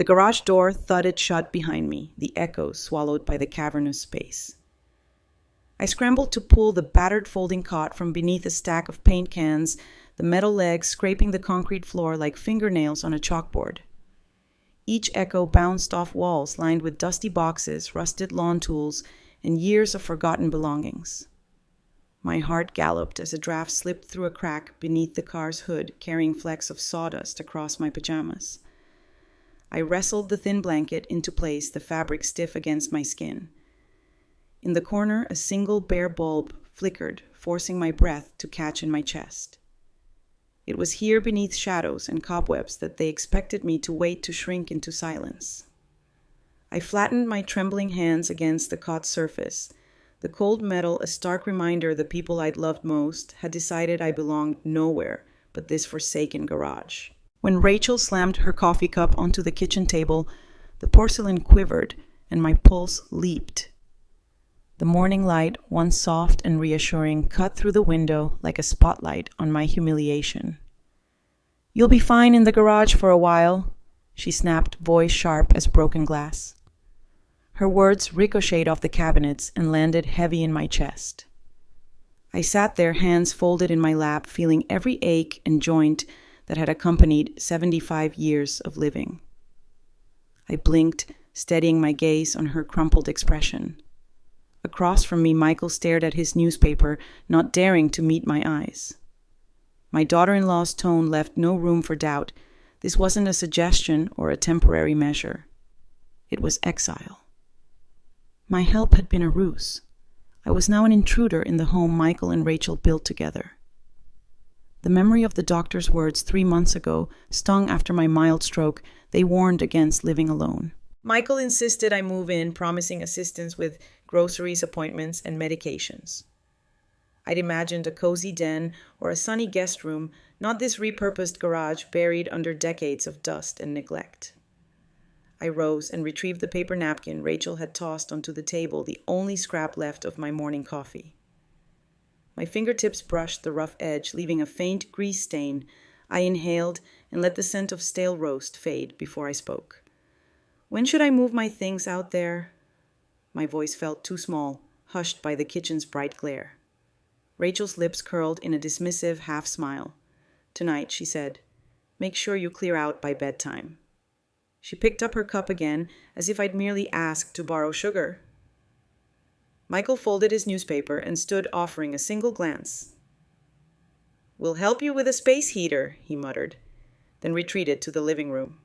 The garage door thudded shut behind me, the echoes swallowed by the cavernous space. I scrambled to pull the battered folding cot from beneath a stack of paint cans, the metal legs scraping the concrete floor like fingernails on a chalkboard. Each echo bounced off walls lined with dusty boxes, rusted lawn tools, and years of forgotten belongings. My heart galloped as a draft slipped through a crack beneath the car's hood, carrying flecks of sawdust across my pajamas. I wrestled the thin blanket into place, the fabric stiff against my skin. In the corner, a single bare bulb flickered, forcing my breath to catch in my chest. It was here beneath shadows and cobwebs that they expected me to wait to shrink into silence. I flattened my trembling hands against the cot's surface. The cold metal, a stark reminder the people I'd loved most had decided I belonged nowhere but this forsaken garage. When Rachel slammed her coffee cup onto the kitchen table, the porcelain quivered and my pulse leaped. The morning light, once soft and reassuring, cut through the window like a spotlight on my humiliation. "You'll be fine in the garage for a while," she snapped, voice sharp as broken glass. Her words ricocheted off the cabinets and landed heavy in my chest. I sat there, hands folded in my lap, feeling every ache and joint that had accompanied 75 years of living. I blinked, steadying my gaze on her crumpled expression. Across from me, Michael stared at his newspaper, not daring to meet my eyes. My daughter-in-law's tone left no room for doubt. This wasn't a suggestion or a temporary measure. It was exile. My help had been a ruse. I was now an intruder in the home Michael and Rachel built together. The memory of the doctor's words 3 months ago stung after my mild stroke. They warned against living alone. Michael insisted I move in, promising assistance with groceries, appointments, and medications. I'd imagined a cozy den or a sunny guest room, not this repurposed garage buried under decades of dust and neglect. I rose and retrieved the paper napkin Rachel had tossed onto the table, the only scrap left of my morning coffee. My fingertips brushed the rough edge, leaving a faint grease stain. I inhaled and let the scent of stale roast fade before I spoke. "When should I move my things out there?" My voice felt too small, hushed by the kitchen's bright glare. Rachel's lips curled in a dismissive half-smile. "Tonight," she said. "Make sure you clear out by bedtime." She picked up her cup again, as if I'd merely asked to borrow sugar. Michael folded his newspaper and stood offering a single glance. "We'll help you with a space heater," he muttered, then retreated to the living room.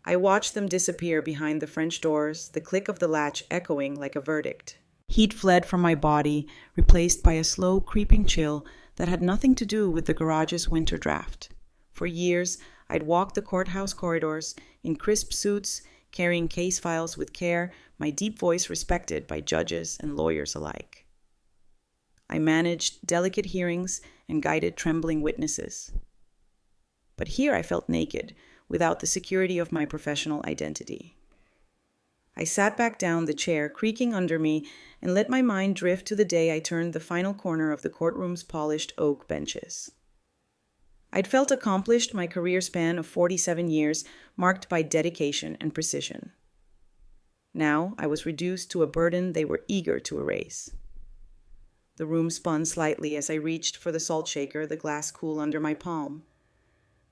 I watched them disappear behind the French doors, the click of the latch echoing like a verdict. Heat fled from my body, replaced by a slow, creeping chill that had nothing to do with the garage's winter draft. For years, I'd walked the courthouse corridors in crisp suits, carrying case files with care, my deep voice respected by judges and lawyers alike. I managed delicate hearings and guided trembling witnesses. But here I felt naked, without the security of my professional identity. I sat back down, the chair creaking under me, and let my mind drift to the day I turned the final corner of the courtroom's polished oak benches. I'd felt accomplished, my career span of 47 years, marked by dedication and precision. Now I was reduced to a burden they were eager to erase. The room spun slightly as I reached for the salt shaker, the glass cool under my palm.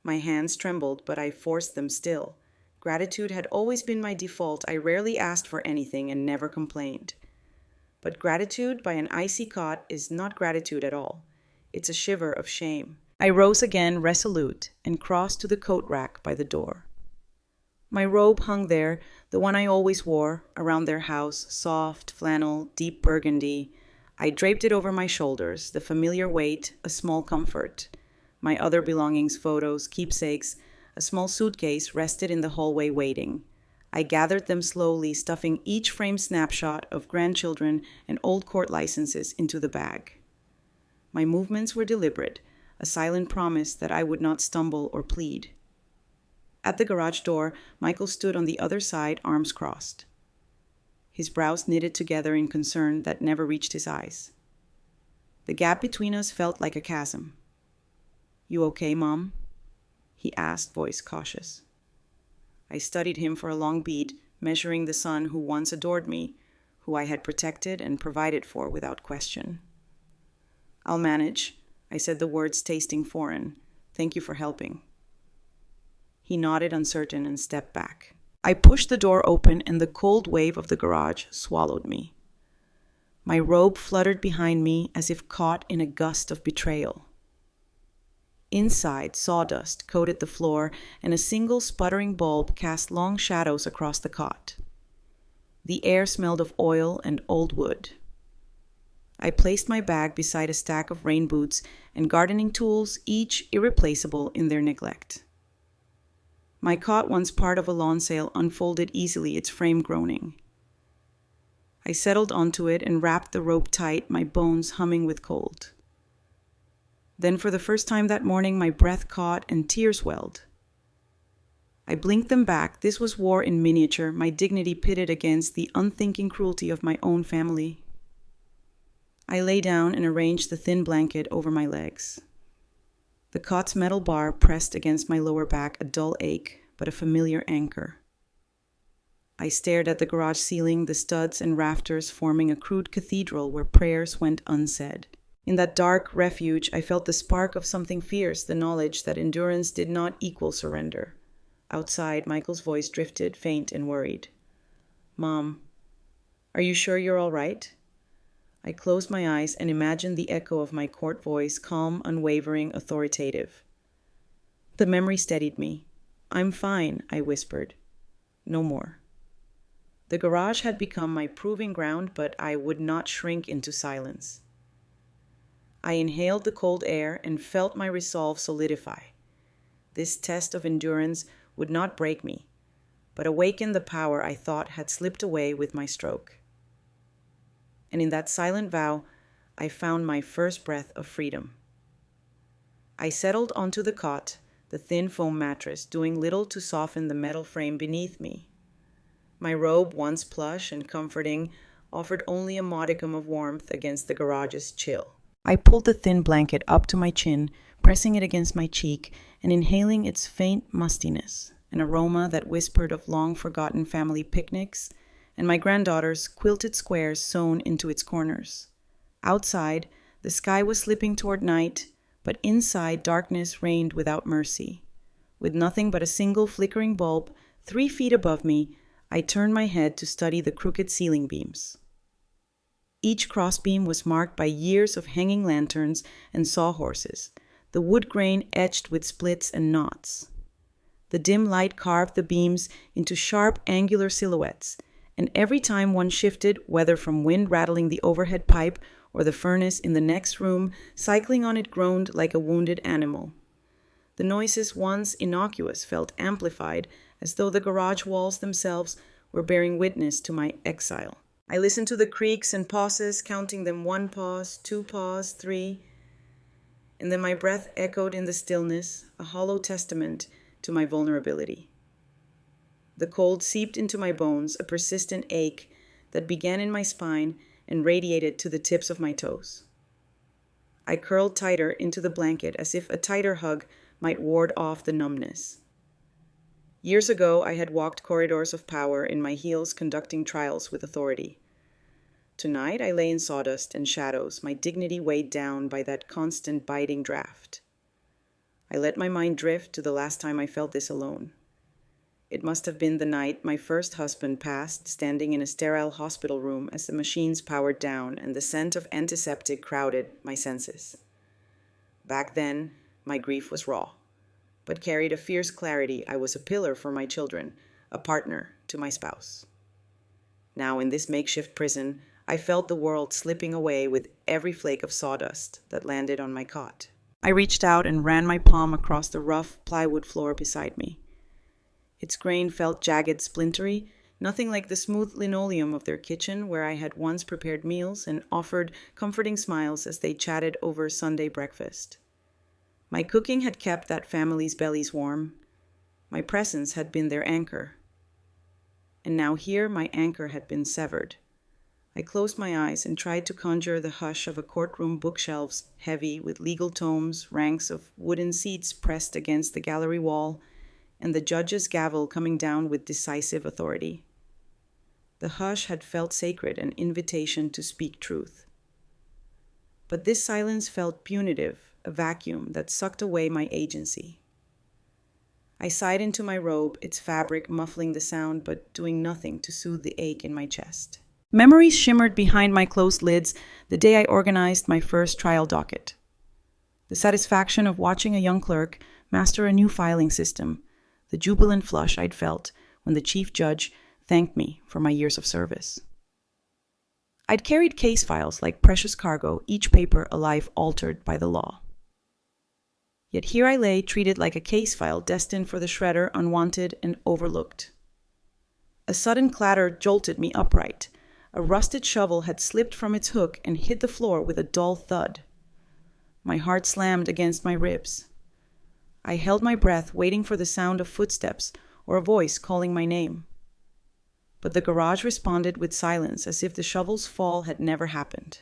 My hands trembled, but I forced them still. Gratitude had always been my default. I rarely asked for anything and never complained. But gratitude by an icy cot is not gratitude at all. It's a shiver of shame. I rose again, resolute, and crossed to the coat rack by the door. My robe hung there, the one I always wore, around their house, soft, flannel, deep burgundy. I draped it over my shoulders, the familiar weight, a small comfort. My other belongings, photos, keepsakes, a small suitcase rested in the hallway waiting. I gathered them slowly, stuffing each framed snapshot of grandchildren and old court licenses into the bag. My movements were deliberate, a silent promise that I would not stumble or plead. At the garage door, Michael stood on the other side, arms crossed. His brows knitted together in concern that never reached his eyes. The gap between us felt like a chasm. "You okay, Mom?" he asked, voice cautious. I studied him for a long beat, measuring the son who once adored me, who I had protected and provided for without question. "I'll manage," I said, the words tasting foreign. "Thank you for helping." He nodded, uncertain, and stepped back. I pushed the door open, and the cold wave of the garage swallowed me. My robe fluttered behind me as if caught in a gust of betrayal. Inside, sawdust coated the floor, and a single sputtering bulb cast long shadows across the cot. The air smelled of oil and old wood. I placed my bag beside a stack of rain boots and gardening tools, each irreplaceable in their neglect. My cot, once part of a lawn sale, unfolded easily, its frame groaning. I settled onto it and wrapped the rope tight, my bones humming with cold. Then, for the first time that morning, my breath caught and tears welled. I blinked them back. This was war in miniature, my dignity pitted against the unthinking cruelty of my own family. I lay down and arranged the thin blanket over my legs. The cot's metal bar pressed against my lower back, a dull ache, but a familiar anchor. I stared at the garage ceiling, the studs and rafters forming a crude cathedral where prayers went unsaid. In that dark refuge, I felt the spark of something fierce, the knowledge that endurance did not equal surrender. Outside, Michael's voice drifted, faint and worried. "Mom, are you sure you're all right?" I closed my eyes and imagined the echo of my court voice, calm, unwavering, authoritative. The memory steadied me. "I'm fine," I whispered. No more. The garage had become my proving ground, but I would not shrink into silence. I inhaled the cold air and felt my resolve solidify. This test of endurance would not break me, but awaken the power I thought had slipped away with my stroke. And in that silent vow, I found my first breath of freedom. I settled onto the cot, the thin foam mattress, doing little to soften the metal frame beneath me. My robe, once plush and comforting, offered only a modicum of warmth against the garage's chill. I pulled the thin blanket up to my chin, pressing it against my cheek and inhaling its faint mustiness, an aroma that whispered of long-forgotten family picnics and my granddaughter's quilted squares sewn into its corners. Outside, the sky was slipping toward night, but inside, darkness reigned without mercy. With nothing but a single flickering bulb 3 feet above me, I turned my head to study the crooked ceiling beams. Each crossbeam was marked by years of hanging lanterns and sawhorses, the wood grain etched with splits and knots. The dim light carved the beams into sharp, angular silhouettes, and every time one shifted, whether from wind rattling the overhead pipe or the furnace in the next room cycling on it groaned like a wounded animal. The noises, once innocuous, felt amplified, as though the garage walls themselves were bearing witness to my exile. I listened to the creaks and pauses, counting them 1 pause, 2 pause, 3, and then my breath echoed in the stillness, a hollow testament to my vulnerability. The cold seeped into my bones, a persistent ache that began in my spine and radiated to the tips of my toes. I curled tighter into the blanket as if a tighter hug might ward off the numbness. Years ago, I had walked corridors of power in my heels conducting trials with authority. Tonight, I lay in sawdust and shadows, my dignity weighed down by that constant biting draft. I let my mind drift to the last time I felt this alone. It must have been the night my first husband passed, standing in a sterile hospital room as the machines powered down and the scent of antiseptic crowded my senses. Back then, my grief was raw, but carried a fierce clarity. I was a pillar for my children, a partner to my spouse. Now, in this makeshift prison, I felt the world slipping away with every flake of sawdust that landed on my cot. I reached out and ran my palm across the rough plywood floor beside me. Its grain felt jagged, splintery, nothing like the smooth linoleum of their kitchen where I had once prepared meals and offered comforting smiles as they chatted over Sunday breakfast. My cooking had kept that family's bellies warm. My presence had been their anchor. And now here my anchor had been severed. I closed my eyes and tried to conjure the hush of a courtroom bookshelves heavy with legal tomes, ranks of wooden seats pressed against the gallery wall, and the judge's gavel coming down with decisive authority. The hush had felt sacred, an invitation to speak truth. But this silence felt punitive, a vacuum that sucked away my agency. I sighed into my robe, its fabric muffling the sound but doing nothing to soothe the ache in my chest. Memories shimmered behind my closed lids the day I organized my first trial docket. The satisfaction of watching a young clerk master a new filing system, the jubilant flush I'd felt when the chief judge thanked me for my years of service. I'd carried case files like precious cargo, each paper a life altered by the law. Yet here I lay, treated like a case file destined for the shredder, unwanted and overlooked. A sudden clatter jolted me upright. A rusted shovel had slipped from its hook and hit the floor with a dull thud. My heart slammed against my ribs. I held my breath, waiting for the sound of footsteps or a voice calling my name. But the garage responded with silence, as if the shovel's fall had never happened.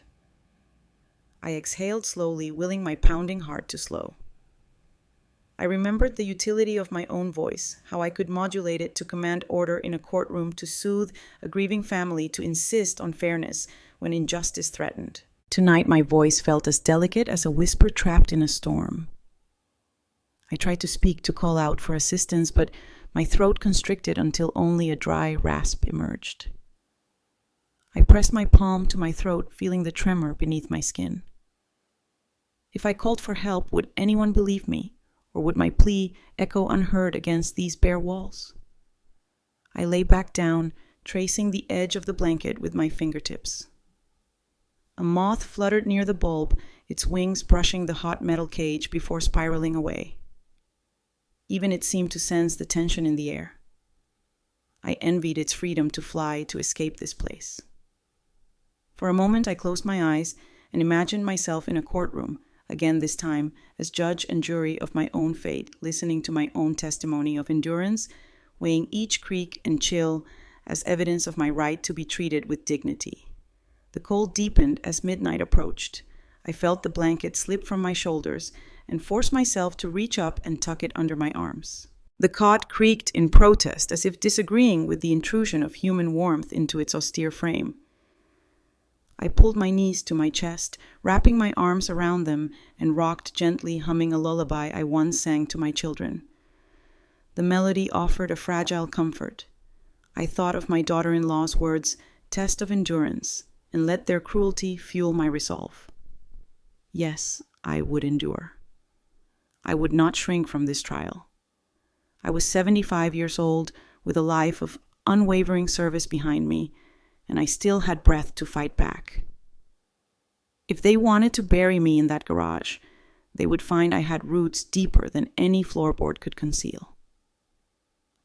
I exhaled slowly, willing my pounding heart to slow. I remembered the utility of my own voice, how I could modulate it to command order in a courtroom, to soothe a grieving family, to insist on fairness when injustice threatened. Tonight my voice felt as delicate as a whisper trapped in a storm. I tried to speak, to call out for assistance, but my throat constricted until only a dry rasp emerged. I pressed my palm to my throat, feeling the tremor beneath my skin. If I called for help, would anyone believe me? Or would my plea echo unheard against these bare walls? I lay back down, tracing the edge of the blanket with my fingertips. A moth fluttered near the bulb, its wings brushing the hot metal cage before spiraling away. Even it seemed to sense the tension in the air. I envied its freedom to fly, to escape this place. For a moment I closed my eyes and imagined myself in a courtroom, again this time as judge and jury of my own fate, listening to my own testimony of endurance, weighing each creak and chill as evidence of my right to be treated with dignity. The cold deepened as midnight approached. I felt the blanket slip from my shoulders and forced myself to reach up and tuck it under my arms. The cot creaked in protest, as if disagreeing with the intrusion of human warmth into its austere frame. I pulled my knees to my chest, wrapping my arms around them, and rocked gently, humming a lullaby I once sang to my children. The melody offered a fragile comfort. I thought of my daughter-in-law's words, "test of endurance," and let their cruelty fuel my resolve. Yes, I would endure. I would not shrink from this trial. I was 75 years old, with a life of unwavering service behind me, and I still had breath to fight back. If they wanted to bury me in that garage, they would find I had roots deeper than any floorboard could conceal.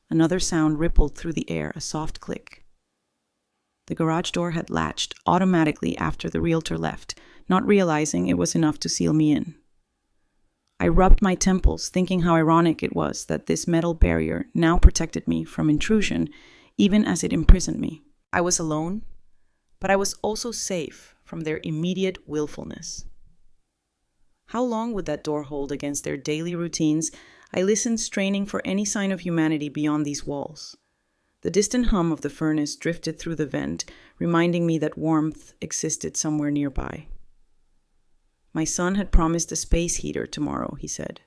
Another sound rippled through the air, a soft click. The garage door had latched automatically after the realtor left, not realizing it was enough to seal me in. I rubbed my temples, thinking how ironic it was that this metal barrier now protected me from intrusion, even as it imprisoned me. I was alone, but I was also safe from their immediate willfulness. How long would that door hold against their daily routines? I listened, straining for any sign of humanity beyond these walls. The distant hum of the furnace drifted through the vent, reminding me that warmth existed somewhere nearby. My son had promised a space heater tomorrow, he said.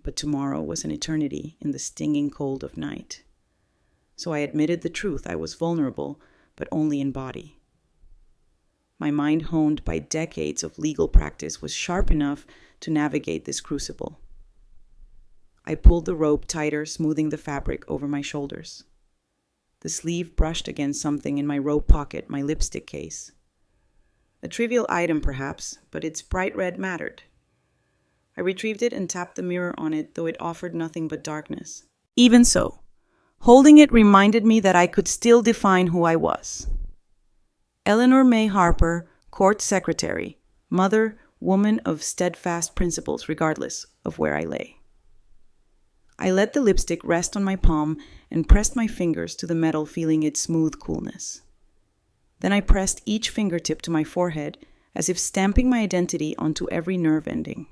But tomorrow was an eternity in the stinging cold of night. So I admitted the truth. I was vulnerable, but only in body. My mind, honed by decades of legal practice, was sharp enough to navigate this crucible. I pulled the rope tighter, smoothing the fabric over my shoulders. The sleeve brushed against something in my robe pocket, my lipstick case. A trivial item, perhaps, but its bright red mattered. I retrieved it and tapped the mirror on it, though it offered nothing but darkness. Even so, holding it reminded me that I could still define who I was. Eleanor May Harper, court secretary, mother, woman of steadfast principles regardless of where I lay. I let the lipstick rest on my palm and pressed my fingers to the metal, feeling its smooth coolness. Then I pressed each fingertip to my forehead, as if stamping my identity onto every nerve ending.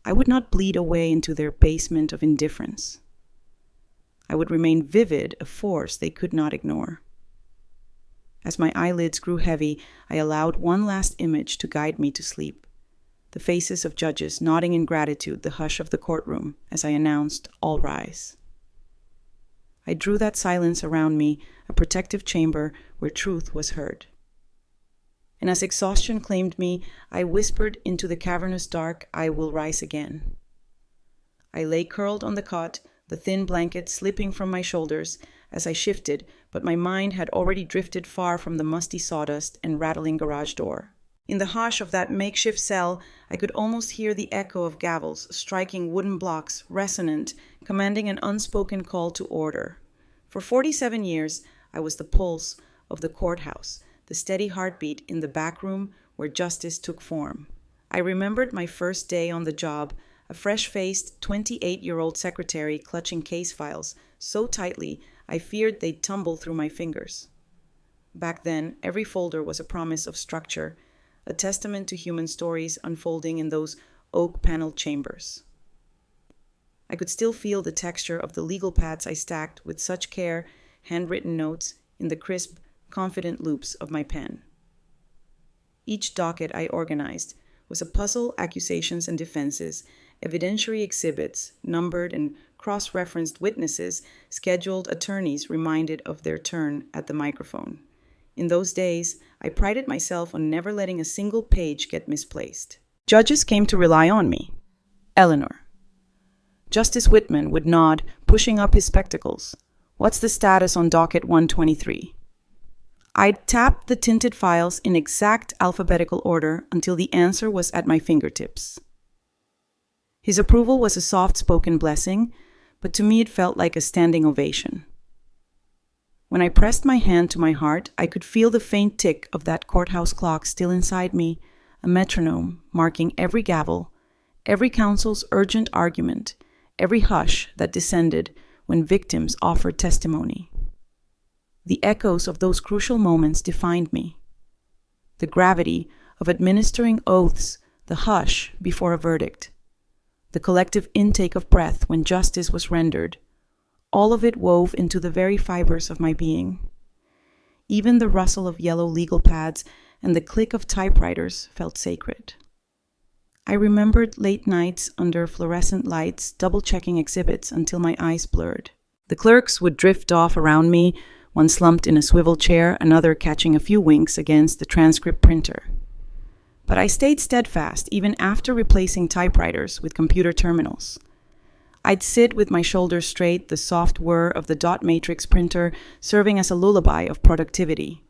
I would not bleed away into their basement of indifference. I would remain vivid, a force they could not ignore. As my eyelids grew heavy, I allowed one last image to guide me to sleep. The faces of judges nodding in gratitude, the hush of the courtroom as I announced, "All rise." I drew that silence around me, a protective chamber where truth was heard. And as exhaustion claimed me, I whispered into the cavernous dark, "I will rise again." I lay curled on the cot, the thin blanket slipping from my shoulders as I shifted, but my mind had already drifted far from the musty sawdust and rattling garage door. In the hush of that makeshift cell, I could almost hear the echo of gavels striking wooden blocks, resonant, commanding an unspoken call to order. For 47 years, I was the pulse of the courthouse, the steady heartbeat in the back room where justice took form. I remembered my first day on the job, a fresh-faced 28-year-old secretary clutching case files so tightly I feared they'd tumble through my fingers. Back then, every folder was a promise of structure, a testament to human stories unfolding in those oak-paneled chambers. I could still feel the texture of the legal pads I stacked with such care, handwritten notes in the crisp, confident loops of my pen. Each docket I organized was a puzzle, accusations and defenses, evidentiary exhibits, numbered and cross-referenced witnesses, scheduled attorneys reminded of their turn at the microphone. In those days, I prided myself on never letting a single page get misplaced. Judges came to rely on me. Eleanor. Justice Whitman would nod, pushing up his spectacles. "What's the status on docket 123? I'd tapped the tinted files in exact alphabetical order until the answer was at my fingertips. His approval was a soft-spoken blessing, but to me it felt like a standing ovation. When I pressed my hand to my heart, I could feel the faint tick of that courthouse clock still inside me, a metronome marking every gavel, every counsel's urgent argument, every hush that descended when victims offered testimony. The echoes of those crucial moments defined me. The gravity of administering oaths, the hush before a verdict, the collective intake of breath when justice was rendered, all of it wove into the very fibers of my being. Even the rustle of yellow legal pads and the click of typewriters felt sacred. I remembered late nights under fluorescent lights, double-checking exhibits until my eyes blurred. The clerks would drift off around me, one slumped in a swivel chair, another catching a few winks against the transcript printer. But I stayed steadfast even after replacing typewriters with computer terminals. I'd sit with my shoulders straight, the soft whir of the dot matrix printer serving as a lullaby of productivity.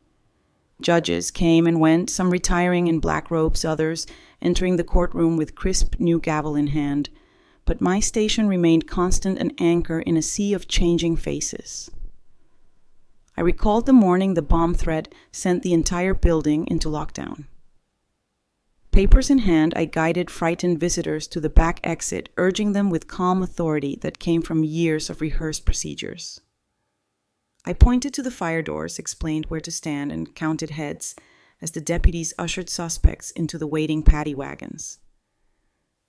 Judges came and went, some retiring in black robes, others entering the courtroom with crisp new gavel in hand. But my station remained constant an anchor in a sea of changing faces. I recalled the morning the bomb threat sent the entire building into lockdown. Papers in hand, I guided frightened visitors to the back exit, urging them with calm authority that came from years of rehearsed procedures. I pointed to the fire doors, explained where to stand, and counted heads as the deputies ushered suspects into the waiting paddy wagons.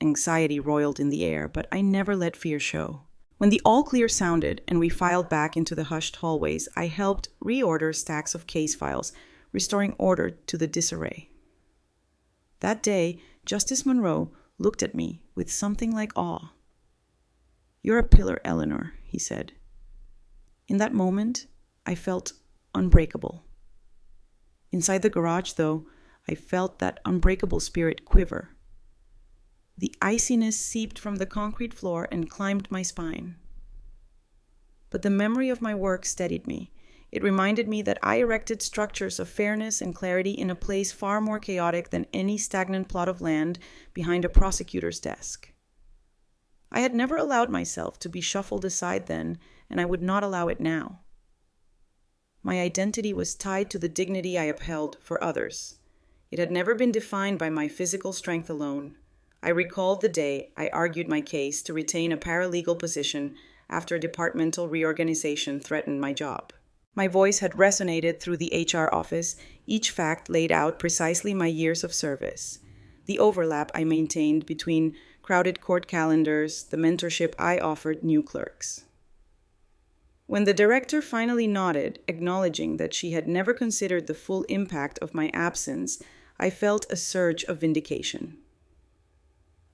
Anxiety roiled in the air, but I never let fear show. When the all clear sounded and we filed back into the hushed hallways, I helped reorder stacks of case files, restoring order to the disarray. That day, Justice Monroe looked at me with something like awe. "You're a pillar, Eleanor," he said. In that moment, I felt unbreakable. Inside the garage, though, I felt that unbreakable spirit quiver. The iciness seeped from the concrete floor and climbed my spine. But the memory of my work steadied me. It reminded me that I erected structures of fairness and clarity in a place far more chaotic than any stagnant plot of land behind a prosecutor's desk. I had never allowed myself to be shuffled aside then, and I would not allow it now. My identity was tied to the dignity I upheld for others. It had never been defined by my physical strength alone. I recalled the day I argued my case to retain a paralegal position after a departmental reorganization threatened my job. My voice had resonated through the HR office, each fact laid out precisely my years of service. The overlap I maintained between crowded court calendars, the mentorship I offered new clerks. When the director finally nodded, acknowledging that she had never considered the full impact of my absence, I felt a surge of vindication.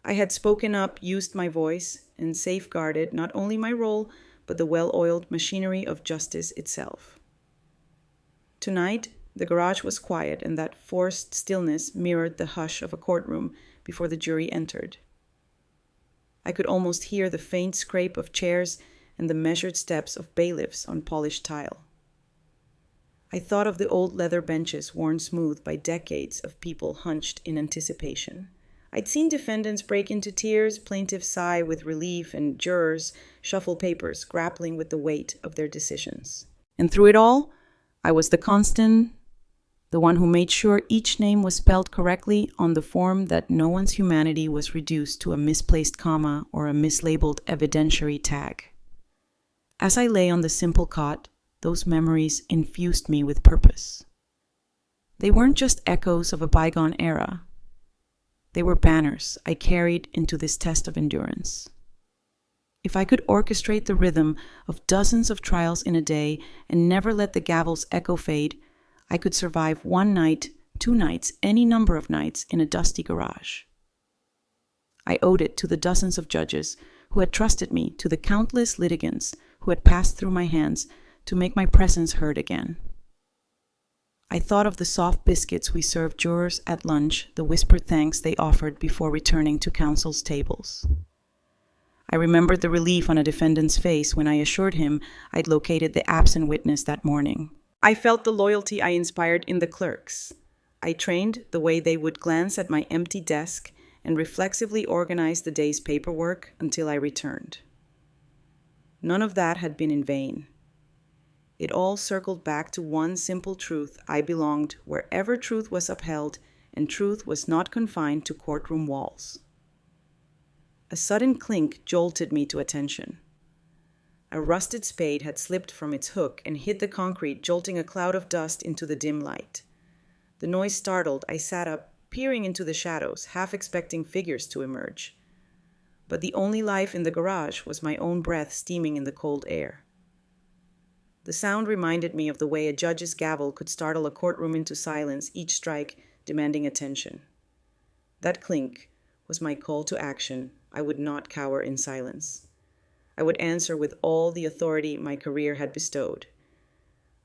I had spoken up, used my voice, and safeguarded not only my role, but the well-oiled machinery of justice itself. Tonight, the garage was quiet, and that forced stillness mirrored the hush of a courtroom before the jury entered. I could almost hear the faint scrape of chairs and the measured steps of bailiffs on polished tile. I thought of the old leather benches worn smooth by decades of people hunched in anticipation. I'd seen defendants break into tears, plaintiffs sigh with relief, and jurors shuffle papers, grappling with the weight of their decisions. And through it all, I was the constant, the one who made sure each name was spelled correctly on the form, that no one's humanity was reduced to a misplaced comma or a mislabeled evidentiary tag. As I lay on the simple cot, those memories infused me with purpose. They weren't just echoes of a bygone era. They were banners I carried into this test of endurance. If I could orchestrate the rhythm of dozens of trials in a day and never let the gavel's echo fade, I could survive one night, 2 nights, any number of nights in a dusty garage. I owed it to the dozens of judges who had trusted me, to the countless litigants who had passed through my hands to make my presence heard again. I thought of the soft biscuits we served jurors at lunch, the whispered thanks they offered before returning to counsel's tables. I remembered the relief on a defendant's face when I assured him I'd located the absent witness that morning. I felt the loyalty I inspired in the clerks. I trained the way they would glance at my empty desk and reflexively organize the day's paperwork until I returned. None of that had been in vain. It all circled back to one simple truth: I belonged wherever truth was upheld, and truth was not confined to courtroom walls. A sudden clink jolted me to attention. A rusted spade had slipped from its hook and hit the concrete, jolting a cloud of dust into the dim light. The noise startled. I sat up, peering into the shadows, half expecting figures to emerge. But the only life in the garage was my own breath steaming in the cold air. The sound reminded me of the way a judge's gavel could startle a courtroom into silence, each strike demanding attention. That clink was my call to action. I would not cower in silence. I would answer with all the authority my career had bestowed.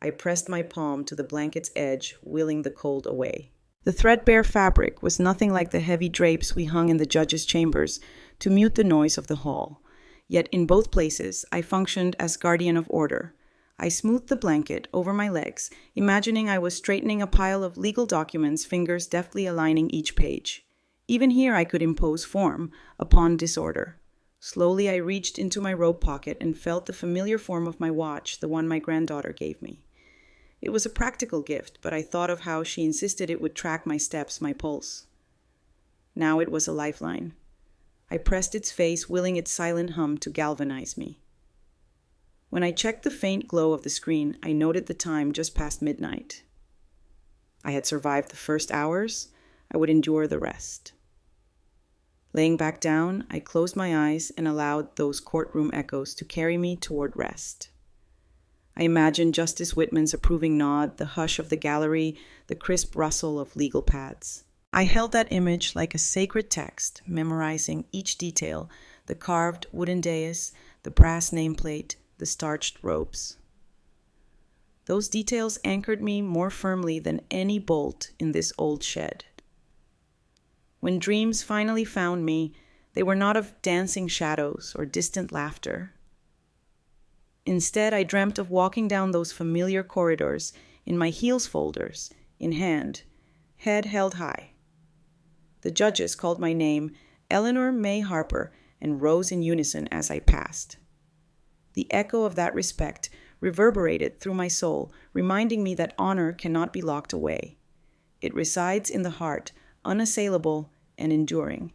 I pressed my palm to the blanket's edge, willing the cold away. The threadbare fabric was nothing like the heavy drapes we hung in the judge's chambers to mute the noise of the hall. Yet in both places, I functioned as guardian of order. I smoothed the blanket over my legs, imagining I was straightening a pile of legal documents, fingers deftly aligning each page. Even here I could impose form upon disorder. Slowly I reached into my robe pocket and felt the familiar form of my watch, the one my granddaughter gave me. It was a practical gift, but I thought of how she insisted it would track my steps, my pulse. Now it was a lifeline. I pressed its face, willing its silent hum to galvanize me. When I checked the faint glow of the screen, I noted the time just past midnight. I had survived the first hours. I would endure the rest. Laying back down, I closed my eyes and allowed those courtroom echoes to carry me toward rest. I imagined Justice Whitman's approving nod, the hush of the gallery, the crisp rustle of legal pads. I held that image like a sacred text, memorizing each detail: the carved wooden dais, the brass nameplate, the starched ropes. Those details anchored me more firmly than any bolt in this old shed. When dreams finally found me, they were not of dancing shadows or distant laughter. Instead, I dreamt of walking down those familiar corridors in my heels folders, in hand, head held high. The judges called my name, Eleanor May Harper, and rose in unison as I passed. The echo of that respect reverberated through my soul, reminding me that honor cannot be locked away. It resides in the heart, unassailable and enduring.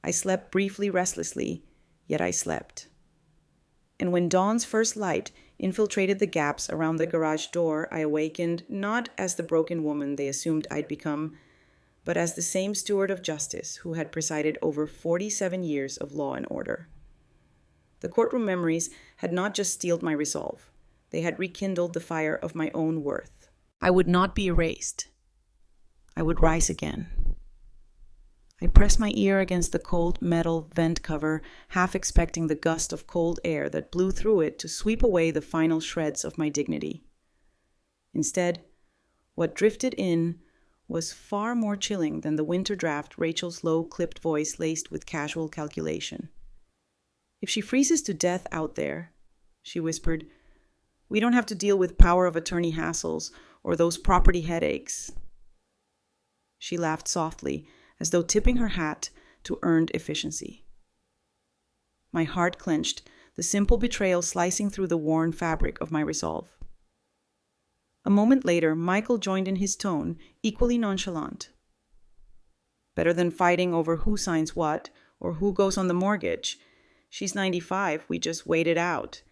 I slept briefly, restlessly, yet I slept. And when dawn's first light infiltrated the gaps around the garage door, I awakened not as the broken woman they assumed I'd become, but as the same steward of justice who had presided over 47 years of law and order. The courtroom memories had not just steeled my resolve, they had rekindled the fire of my own worth. I would not be erased. I would rise again. I pressed my ear against the cold metal vent cover, half expecting the gust of cold air that blew through it to sweep away the final shreds of my dignity. Instead, what drifted in was far more chilling than the winter draft Rachel's low, clipped voice laced with casual calculation. "If she freezes to death out there," she whispered, "we don't have to deal with power of attorney hassles or those property headaches." She laughed softly, as though tipping her hat to earned efficiency. My heart clenched, the simple betrayal slicing through the worn fabric of my resolve. A moment later, Michael joined in his tone, equally nonchalant. "Better than fighting over who signs what or who goes on the mortgage. She's 95, we just wait it out."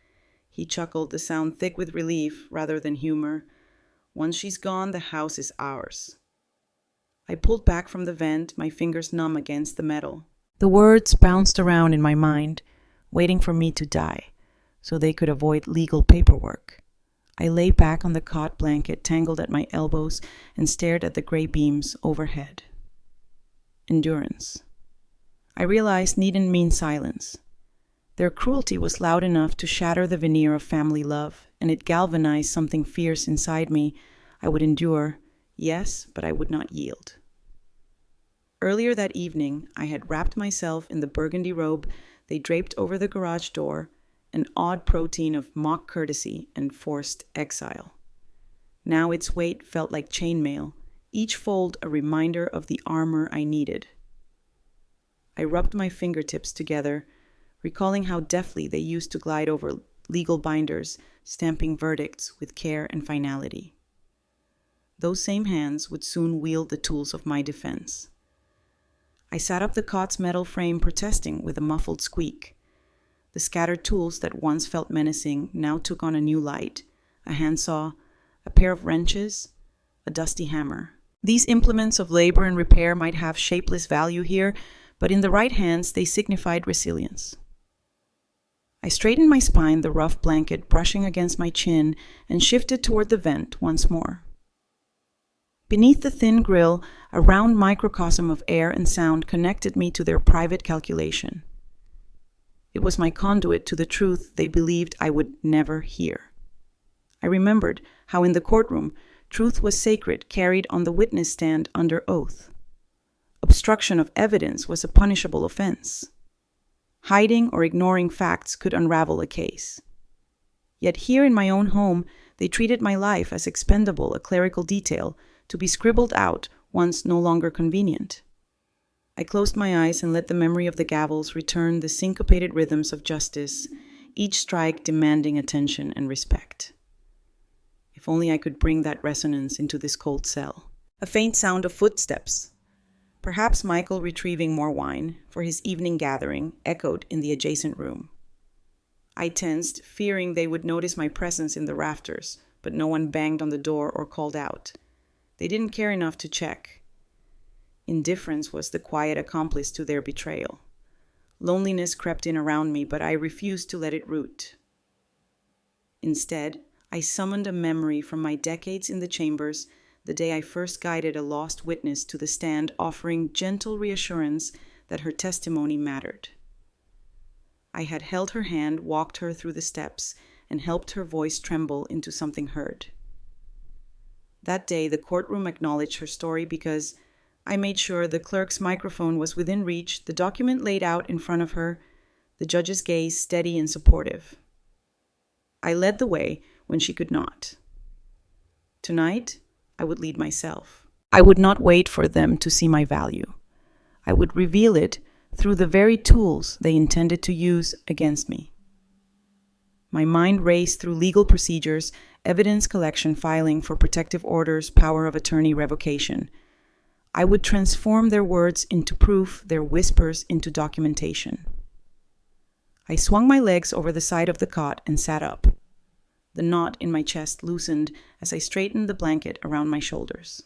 He chuckled, the sound thick with relief rather than humor. "Once she's gone, the house is ours." I pulled back from the vent, my fingers numb against the metal. The words bounced around in my mind, waiting for me to die, so they could avoid legal paperwork. I lay back on the cot blanket tangled at my elbows and stared at the gray beams overhead. Endurance. I realized needn't mean silence. Their cruelty was loud enough to shatter the veneer of family love, and it galvanized something fierce inside me. I would endure, yes, but I would not yield. Earlier that evening, I had wrapped myself in the burgundy robe they draped over the garage door, an odd protein of mock courtesy and forced exile. Now its weight felt like chainmail, each fold a reminder of the armor I needed. I rubbed my fingertips together, recalling how deftly they used to glide over legal binders, stamping verdicts with care and finality. Those same hands would soon wield the tools of my defense. I sat up the cot's metal frame, protesting with a muffled squeak. The scattered tools that once felt menacing now took on a new light: a handsaw, a pair of wrenches, a dusty hammer. These implements of labor and repair might have shapeless value here, but in the right hands they signified resilience. I straightened my spine, the rough blanket brushing against my chin, and shifted toward the vent once more. Beneath the thin grill, a round microcosm of air and sound connected me to their private calculation. It was my conduit to the truth they believed I would never hear. I remembered how in the courtroom, truth was sacred, carried on the witness stand under oath. Obstruction of evidence was a punishable offense. Hiding or ignoring facts could unravel a case. Yet here in my own home, they treated my life as expendable, a clerical detail, to be scribbled out once no longer convenient. I closed my eyes and let the memory of the gavels return the syncopated rhythms of justice, each strike demanding attention and respect. If only I could bring that resonance into this cold cell. A faint sound of footsteps. Perhaps Michael retrieving more wine for his evening gathering echoed in the adjacent room. I tensed, fearing they would notice my presence in the rafters, but no one banged on the door or called out. They didn't care enough to check. Indifference was the quiet accomplice to their betrayal. Loneliness crept in around me, but I refused to let it root. Instead, I summoned a memory from my decades in the chambers, the day I first guided a lost witness to the stand, offering gentle reassurance that her testimony mattered. I had held her hand, walked her through the steps, and helped her voice tremble into something heard. That day, the courtroom acknowledged her story because I made sure the clerk's microphone was within reach, the document laid out in front of her, the judge's gaze steady and supportive. I led the way when she could not. Tonight, I would lead myself. I would not wait for them to see my value. I would reveal it through the very tools they intended to use against me. My mind raced through legal procedures, evidence collection, filing for protective orders, power of attorney revocation. I would transform their words into proof, their whispers into documentation. I swung my legs over the side of the cot and sat up. The knot in my chest loosened as I straightened the blanket around my shoulders.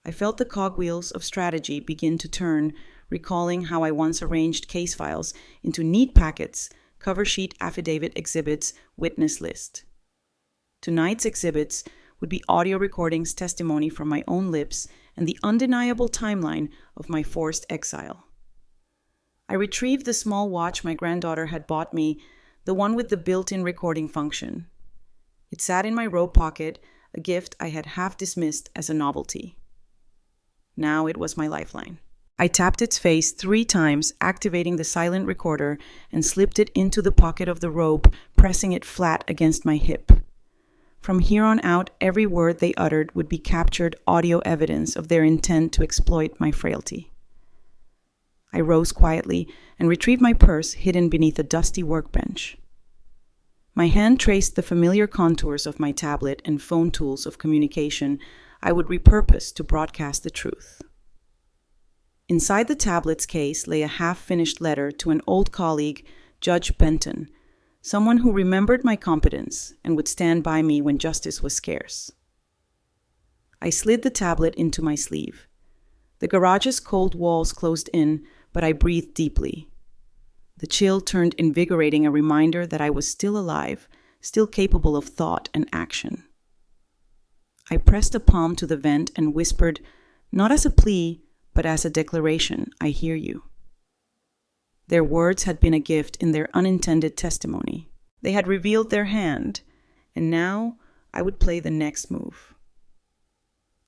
I felt the cogwheels of strategy begin to turn, recalling how I once arranged case files into neat packets, cover sheet, affidavit, exhibits, witness list. Tonight's exhibits would be audio recordings, testimony from my own lips, and the undeniable timeline of my forced exile. I retrieved the small watch my granddaughter had bought me, the one with the built-in recording function. It sat in my robe pocket, a gift I had half dismissed as a novelty. Now it was my lifeline. I tapped its face 3 times, activating the silent recorder, and slipped it into the pocket of the robe, pressing it flat against my hip. From here on out, every word they uttered would be captured audio evidence of their intent to exploit my frailty. I rose quietly and retrieved my purse hidden beneath a dusty workbench. My hand traced the familiar contours of my tablet and phone tools of communication I would repurpose to broadcast the truth. Inside the tablet's case lay a half-finished letter to an old colleague, Judge Benton, someone who remembered my competence and would stand by me when justice was scarce. I slid the tablet into my sleeve. The garage's cold walls closed in, but I breathed deeply. The chill turned invigorating, a reminder that I was still alive, still capable of thought and action. I pressed a palm to the vent and whispered, not as a plea, but as a declaration, I hear you. Their words had been a gift in their unintended testimony. They had revealed their hand, and now I would play the next move.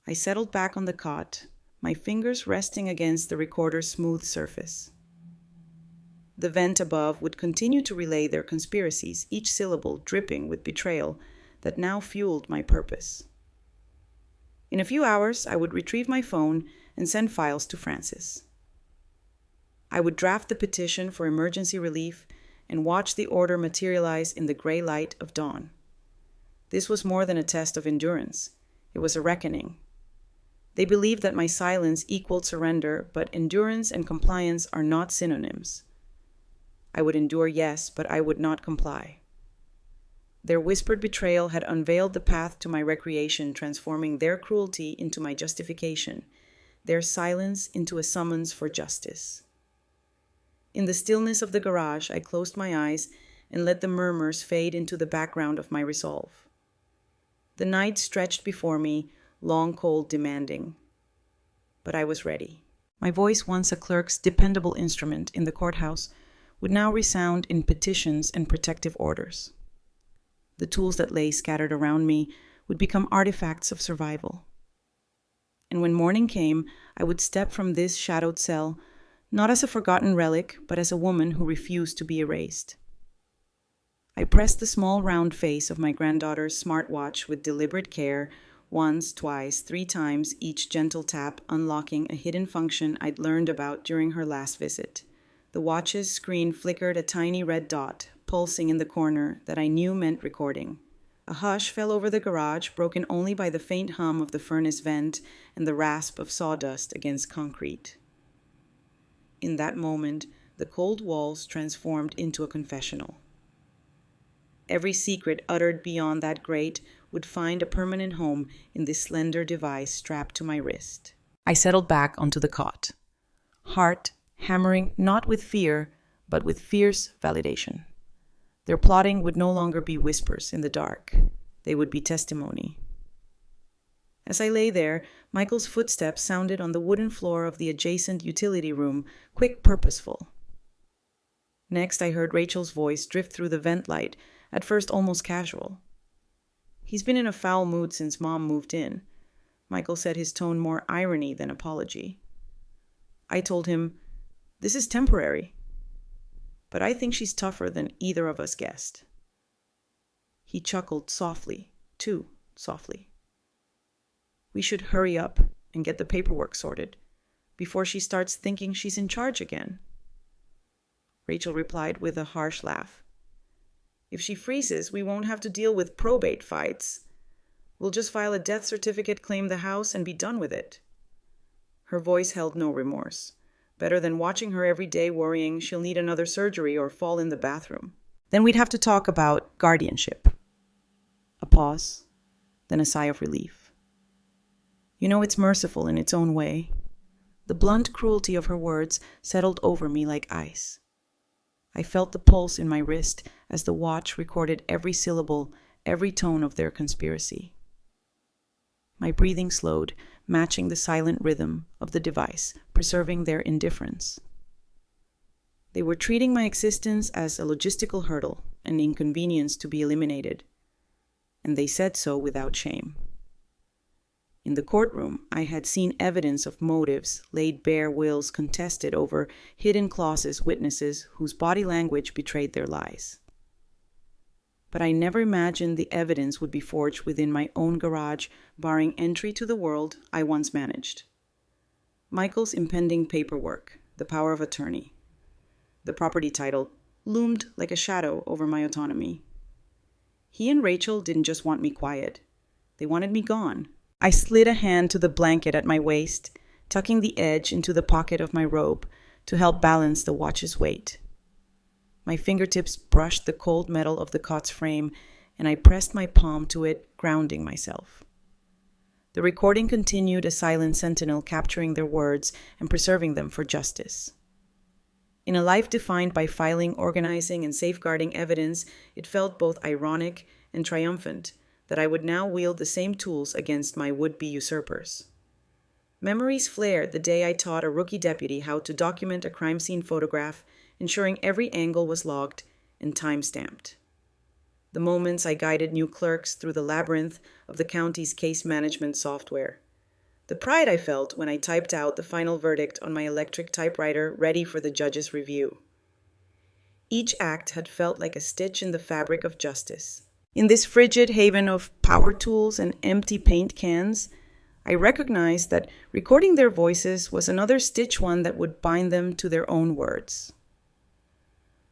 I settled back on the cot, my fingers resting against the recorder's smooth surface. The vent above would continue to relay their conspiracies, each syllable dripping with betrayal that now fueled my purpose. In a few hours, I would retrieve my phone and send files to Francis. I would draft the petition for emergency relief and watch the order materialize in the gray light of dawn. This was more than a test of endurance. It was a reckoning. They believed that my silence equaled surrender, but endurance and compliance are not synonyms. I would endure, yes, but I would not comply. Their whispered betrayal had unveiled the path to my recreation, transforming their cruelty into my justification, their silence into a summons for justice. In the stillness of the garage, I closed my eyes and let the murmurs fade into the background of my resolve. The night stretched before me, long, cold, demanding. But I was ready. My voice, once a clerk's dependable instrument in the courthouse, would now resound in petitions and protective orders. The tools that lay scattered around me would become artifacts of survival. And when morning came, I would step from this shadowed cell, not as a forgotten relic, but as a woman who refused to be erased. I pressed the small round face of my granddaughter's smartwatch with deliberate care, once, twice, 3 times, each gentle tap unlocking a hidden function I'd learned about during her last visit. The watch's screen flickered a tiny red dot, pulsing in the corner, that I knew meant recording. A hush fell over the garage, broken only by the faint hum of the furnace vent and the rasp of sawdust against concrete. In that moment, the cold walls transformed into a confessional. Every secret uttered beyond that grate would find a permanent home in this slender device strapped to my wrist. I settled back onto the cot, heart hammering not with fear, but with fierce validation. Their plotting would no longer be whispers in the dark. They would be testimony. As I lay there, Michael's footsteps sounded on the wooden floor of the adjacent utility room, quick, purposeful. Next, I heard Rachel's voice drift through the vent light, at first almost casual. He's been in a foul mood since Mom moved in. Michael said, his tone more irony than apology. I told him, "This is temporary. But I think she's tougher than either of us guessed." He chuckled softly, too softly. "We should hurry up and get the paperwork sorted before she starts thinking she's in charge again." Rachel replied with a harsh laugh. "If she freezes, we won't have to deal with probate fights. We'll just file a death certificate, claim the house, and be done with it." Her voice held no remorse. Better than watching her every day worrying she'll need another surgery or fall in the bathroom. "Then we'd have to talk about guardianship." A pause, then a sigh of relief. You know it's merciful in its own way." The blunt cruelty of her words settled over me like ice. I felt the pulse in my wrist as the watch recorded every syllable, every tone of their conspiracy. My breathing slowed, matching the silent rhythm of the device, preserving their indifference. They were treating my existence as a logistical hurdle, an inconvenience to be eliminated, and they said so without shame. In the courtroom, I had seen evidence of motives, laid bare wills contested over hidden clauses, witnesses whose body language betrayed their lies. But I never imagined the evidence would be forged within my own garage, barring entry to the world I once managed. Michael's impending paperwork, the power of attorney, the property title, loomed like a shadow over my autonomy. He and Rachel didn't just want me quiet. They wanted me gone. I slid a hand to the blanket at my waist, tucking the edge into the pocket of my robe to help balance the watch's weight. My fingertips brushed the cold metal of the cot's frame, and I pressed my palm to it, grounding myself. The recording continued, a silent sentinel capturing their words and preserving them for justice. In a life defined by filing, organizing, and safeguarding evidence, it felt both ironic and triumphant that I would now wield the same tools against my would-be usurpers. Memories flared the day I taught a rookie deputy how to document a crime scene photograph, ensuring every angle was logged and time-stamped. The moments I guided new clerks through the labyrinth of the county's case management software. The pride I felt when I typed out the final verdict on my electric typewriter ready for the judge's review. Each act had felt like a stitch in the fabric of justice. In this frigid haven of power tools and empty paint cans, I recognized that recording their voices was another stitch, one that would bind them to their own words.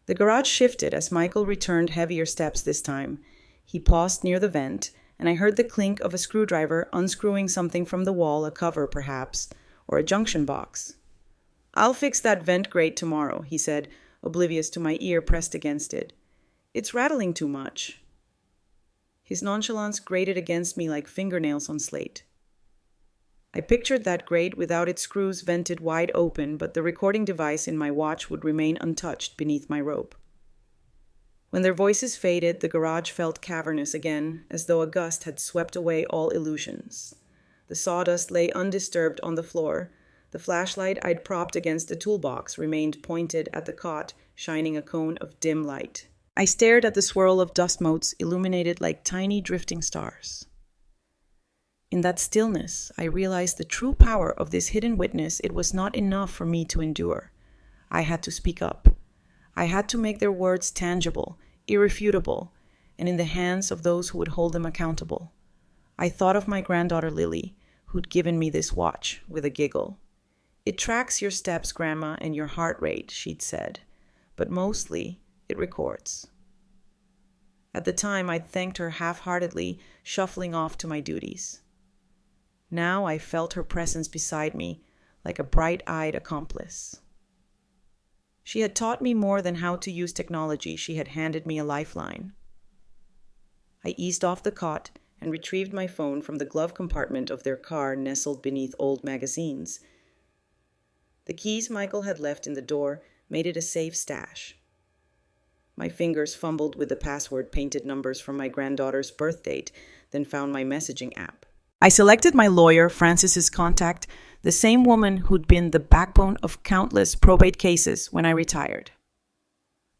The garage shifted as Michael returned, heavier steps this time. He paused near the vent, and I heard the clink of a screwdriver unscrewing something from the wall, a cover perhaps, or a junction box. "I'll fix that vent grate tomorrow," he said, oblivious to my ear pressed against it. "It's rattling too much." His nonchalance grated against me like fingernails on slate. I pictured that grate without its screws vented wide open, but the recording device in my watch would remain untouched beneath my robe. When their voices faded, the garage felt cavernous again, as though a gust had swept away all illusions. The sawdust lay undisturbed on the floor. The flashlight I'd propped against the toolbox remained pointed at the cot, shining a cone of dim light. I stared at the swirl of dust motes illuminated like tiny drifting stars. In that stillness, I realized the true power of this hidden witness. It was not enough for me to endure. I had to speak up. I had to make their words tangible, irrefutable, and in the hands of those who would hold them accountable. I thought of my granddaughter Lily, who'd given me this watch, with a giggle. "It tracks your steps, Grandma, and your heart rate," she'd said, "but mostly it records." At the time, I'd thanked her half-heartedly, shuffling off to my duties. Now I felt her presence beside me, like a bright-eyed accomplice. She had taught me more than how to use technology. She had handed me a lifeline. I eased off the cot and retrieved my phone from the glove compartment of their car nestled beneath old magazines. The keys Michael had left in the door made it a safe stash. My fingers fumbled with the password-painted numbers from my granddaughter's birth date, then found my messaging app. I selected my lawyer, Francis's contact, the same woman who'd been the backbone of countless probate cases when I retired.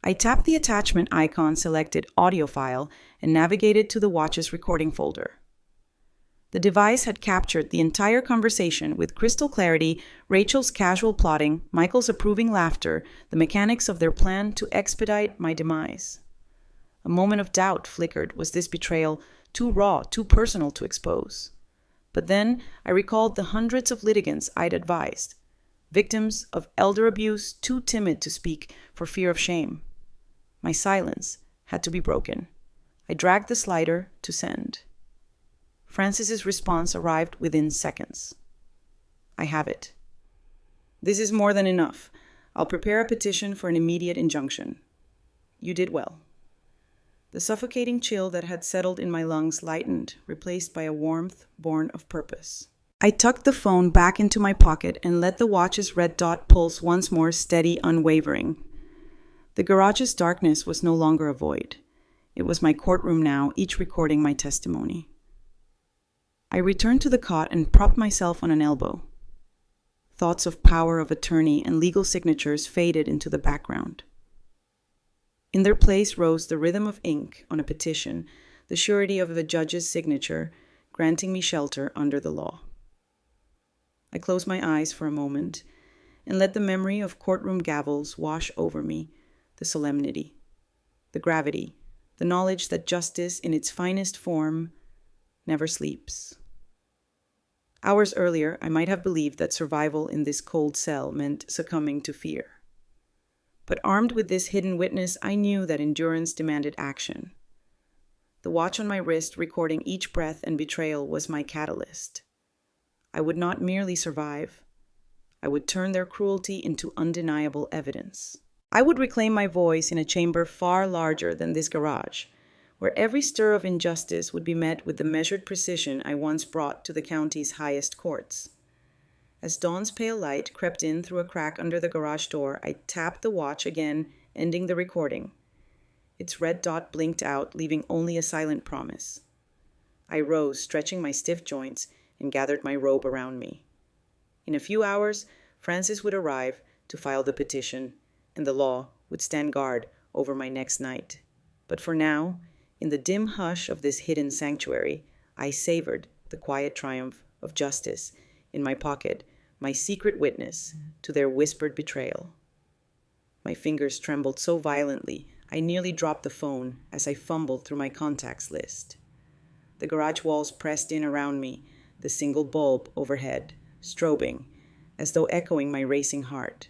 I tapped the attachment icon, selected audio file, and navigated to the watch's recording folder. The device had captured the entire conversation with crystal clarity, Rachel's casual plotting, Michael's approving laughter, the mechanics of their plan to expedite my demise. A moment of doubt flickered. Was this betrayal too raw, too personal to expose? But then I recalled the hundreds of litigants I'd advised, victims of elder abuse too timid to speak for fear of shame. My silence had to be broken. I dragged the slider to send. Francis's response arrived within seconds. "I have it. This is more than enough. I'll prepare a petition for an immediate injunction. You did well." The suffocating chill that had settled in my lungs lightened, replaced by a warmth born of purpose. I tucked the phone back into my pocket and let the watch's red dot pulse once more, steady, unwavering. The garage's darkness was no longer a void. It was my courtroom now, each recording my testimony. I returned to the cot and propped myself on an elbow. Thoughts of power of attorney and legal signatures faded into the background. In their place rose the rhythm of ink on a petition, the surety of a judge's signature, granting me shelter under the law. I closed my eyes for a moment and let the memory of courtroom gavels wash over me, the solemnity, the gravity, the knowledge that justice in its finest form never sleeps. Hours earlier, I might have believed that survival in this cold cell meant succumbing to fear. But armed with this hidden witness, I knew that endurance demanded action. The watch on my wrist recording each breath and betrayal was my catalyst. I would not merely survive. I would turn their cruelty into undeniable evidence. I would reclaim my voice in a chamber far larger than this garage, where every stir of injustice would be met with the measured precision I once brought to the county's highest courts. As dawn's pale light crept in through a crack under the garage door, I tapped the watch again, ending the recording. Its red dot blinked out, leaving only a silent promise. I rose, stretching my stiff joints, and gathered my robe around me. In a few hours, Francis would arrive to file the petition, and the law would stand guard over my next night. But for now, in the dim hush of this hidden sanctuary, I savored the quiet triumph of justice in my pocket, my secret witness to their whispered betrayal. My fingers trembled so violently, I nearly dropped the phone as I fumbled through my contacts list. The garage walls pressed in around me, the single bulb overhead, strobing, as though echoing my racing heart.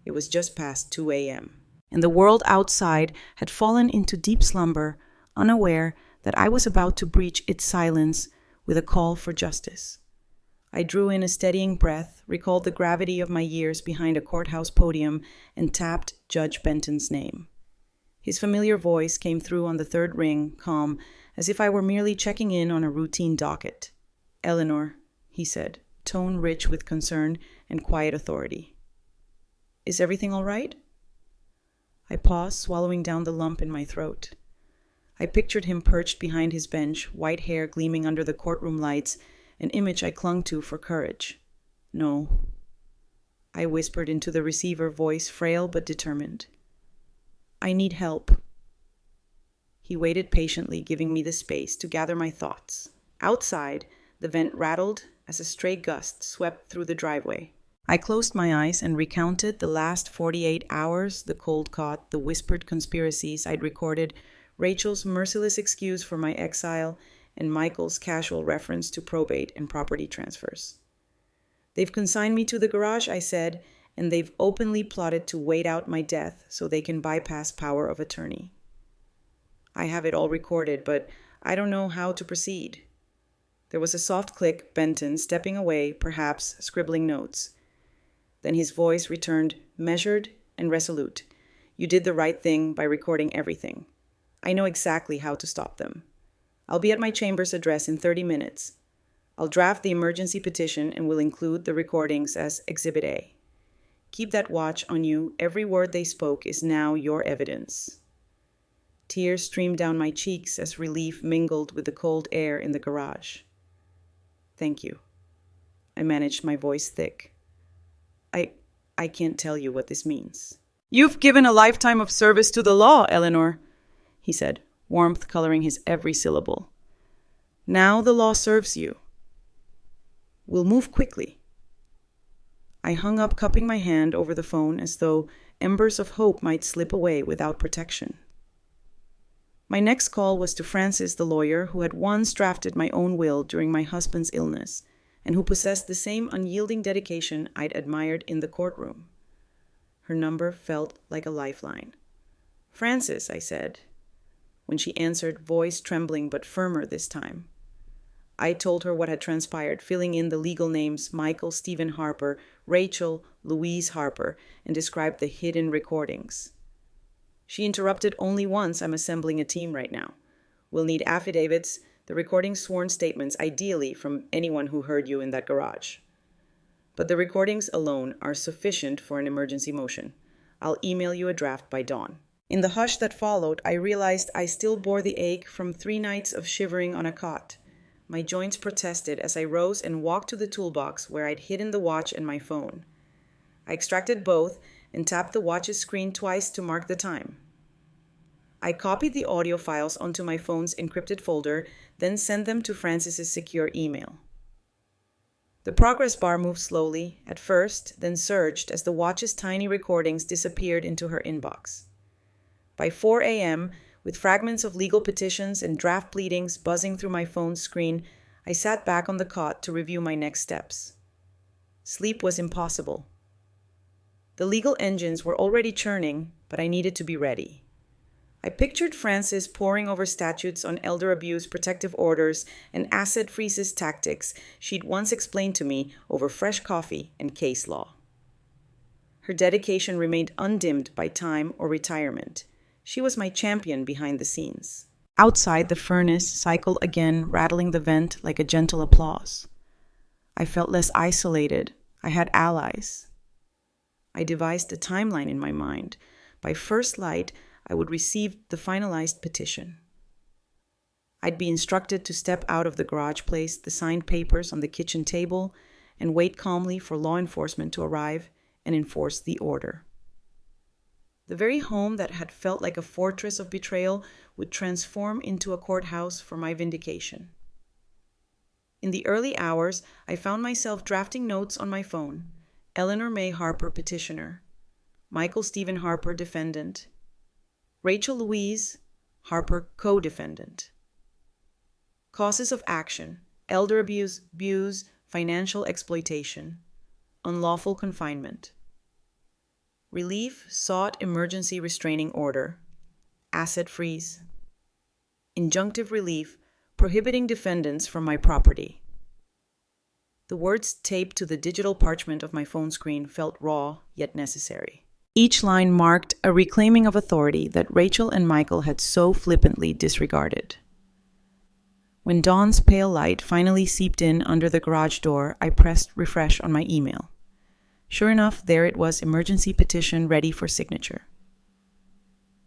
It was just past 2 a.m., and the world outside had fallen into deep slumber, unaware that I was about to breach its silence with a call for justice. I drew in a steadying breath, recalled the gravity of my years behind a courthouse podium, and tapped Judge Benton's name. His familiar voice came through on the third ring, calm, as if I were merely checking in on a routine docket. "Eleanor," he said, tone rich with concern and quiet authority. "Is everything all right?" I paused, swallowing down the lump in my throat. I pictured him perched behind his bench, white hair gleaming under the courtroom lights, an image I clung to for courage. "No," I whispered into the receiver, voice frail but determined. "I need help." He waited patiently, giving me the space to gather my thoughts. Outside, the vent rattled as a stray gust swept through the driveway. I closed my eyes and recounted the last 48 hours, the cold caught, the whispered conspiracies I'd recorded, Rachel's merciless excuse for my exile, and Michael's casual reference to probate and property transfers. "They've consigned me to the garage," I said, "and they've openly plotted to wait out my death so they can bypass power of attorney. I have it all recorded, but I don't know how to proceed." There was a soft click, Benton stepping away, perhaps scribbling notes. Then his voice returned, measured and resolute. "You did the right thing by recording everything. I know exactly how to stop them. I'll be at my chamber's address in 30 minutes. I'll draft the emergency petition and will include the recordings as Exhibit A. Keep that watch on you. Every word they spoke is now your evidence." Tears streamed down my cheeks as relief mingled with the cold air in the garage. "Thank you." I managed my voice thick. I can't tell you what this means." "You've given a lifetime of service to the law, Eleanor," he said, warmth coloring his every syllable. "Now the law serves you. We'll move quickly." I hung up, cupping my hand over the phone as though embers of hope might slip away without protection. My next call was to Francis, the lawyer, who had once drafted my own will during my husband's illness, and who possessed the same unyielding dedication I'd admired in the courtroom. Her number felt like a lifeline. "Francis," I said, when she answered, voice trembling but firmer this time. I told her what had transpired, filling in the legal names Michael Stephen Harper, Rachel Louise Harper, and described the hidden recordings. She interrupted only once. "I'm assembling a team right now. We'll need affidavits, the recording sworn statements, ideally from anyone who heard you in that garage. But the recordings alone are sufficient for an emergency motion. I'll email you a draft by dawn. In the hush that followed, I realized I still bore the ache from 3 nights of shivering on a cot. My joints protested as I rose and walked to the toolbox where I'd hidden the watch and my phone. I extracted both and tapped the watch's screen twice to mark the time. I copied the audio files onto my phone's encrypted folder, then sent them to Francis's secure email. The progress bar moved slowly, at first, then surged as the watch's tiny recordings disappeared into her inbox. By 4 a.m., with fragments of legal petitions and draft pleadings buzzing through my phone's screen, I sat back on the cot to review my next steps. Sleep was impossible. The legal engines were already churning, but I needed to be ready. I pictured Francis poring over statutes on elder abuse, protective orders, and asset freezes tactics she'd once explained to me over fresh coffee and case law. Her dedication remained undimmed by time or retirement. She was my champion behind the scenes. Outside, the furnace cycled again, rattling the vent like a gentle applause. I felt less isolated. I had allies. I devised a timeline in my mind. By first light, I would receive the finalized petition. I'd be instructed to step out of the garage, place the signed papers on the kitchen table, and wait calmly for law enforcement to arrive and enforce the order. The very home that had felt like a fortress of betrayal would transform into a courthouse for my vindication. In the early hours, I found myself drafting notes on my phone. Eleanor May Harper, petitioner. Michael Stephen Harper, defendant. Rachel Louise Harper, co-defendant. Causes of action: elder abuse, financial exploitation, unlawful confinement. Relief sought: emergency restraining order, asset freeze. Injunctive relief: prohibiting defendants from my property. The words taped to the digital parchment of my phone screen felt raw yet necessary. Each line marked a reclaiming of authority that Rachel and Michael had so flippantly disregarded. When dawn's pale light finally seeped in under the garage door, I pressed refresh on my email. Sure enough, there it was, emergency petition ready for signature.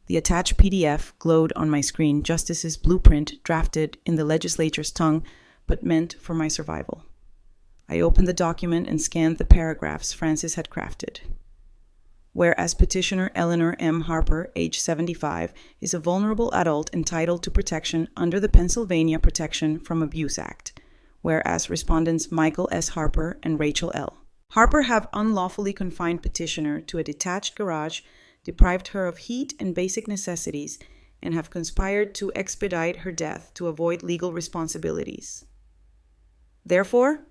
The attached PDF glowed on my screen, Justice's blueprint drafted in the legislature's tongue, but meant for my survival. I opened the document and scanned the paragraphs Francis had crafted. Whereas petitioner Eleanor M. Harper, age 75, is a vulnerable adult entitled to protection under the Pennsylvania Protection from Abuse Act, whereas respondents Michael S. Harper and Rachel L. Harper have unlawfully confined petitioner to a detached garage, deprived her of heat and basic necessities, and have conspired to expedite her death to avoid legal responsibilities. Therefore,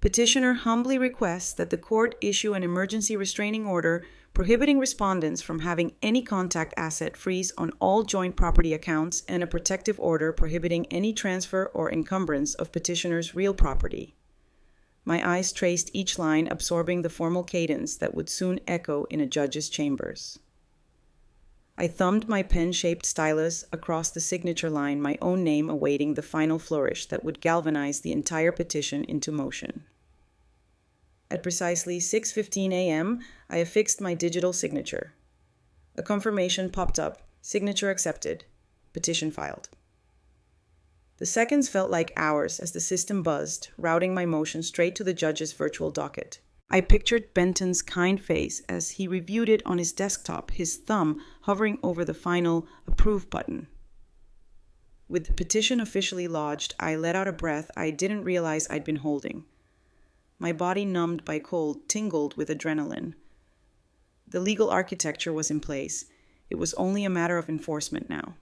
petitioner humbly requests that the court issue an emergency restraining order prohibiting respondents from having any contact asset freeze on all joint property accounts and a protective order prohibiting any transfer or encumbrance of petitioner's real property. My eyes traced each line, absorbing the formal cadence that would soon echo in a judge's chambers. I thumbed my pen-shaped stylus across the signature line, my own name awaiting the final flourish that would galvanize the entire petition into motion. At precisely 6:15 a.m., I affixed my digital signature. A confirmation popped up, signature accepted, petition filed. The seconds felt like hours as the system buzzed, routing my motion straight to the judge's virtual docket. I pictured Benton's kind face as he reviewed it on his desktop, his thumb hovering over the final approve button. With the petition officially lodged, I let out a breath I didn't realize I'd been holding. My body, numbed by cold, tingled with adrenaline. The legal architecture was in place. It was only a matter of enforcement now.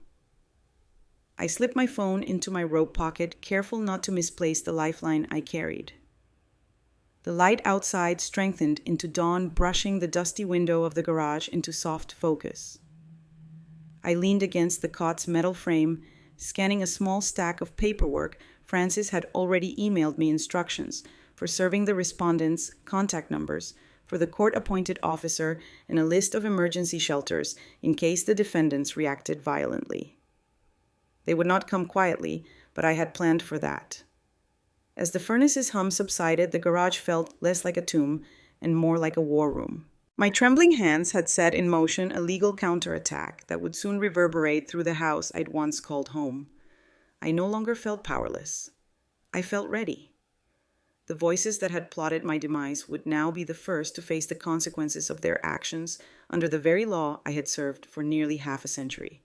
I slipped my phone into my robe pocket, careful not to misplace the lifeline I carried. The light outside strengthened into dawn, brushing the dusty window of the garage into soft focus. I leaned against the cot's metal frame, scanning a small stack of paperwork. Francis had already emailed me instructions for serving the respondents' contact numbers for the court-appointed officer and a list of emergency shelters in case the defendants reacted violently. They would not come quietly, but I had planned for that. As the furnace's hum subsided, the garage felt less like a tomb and more like a war room. My trembling hands had set in motion a legal counterattack that would soon reverberate through the house I'd once called home. I no longer felt powerless. I felt ready. The voices that had plotted my demise would now be the first to face the consequences of their actions under the very law I had served for nearly half a century.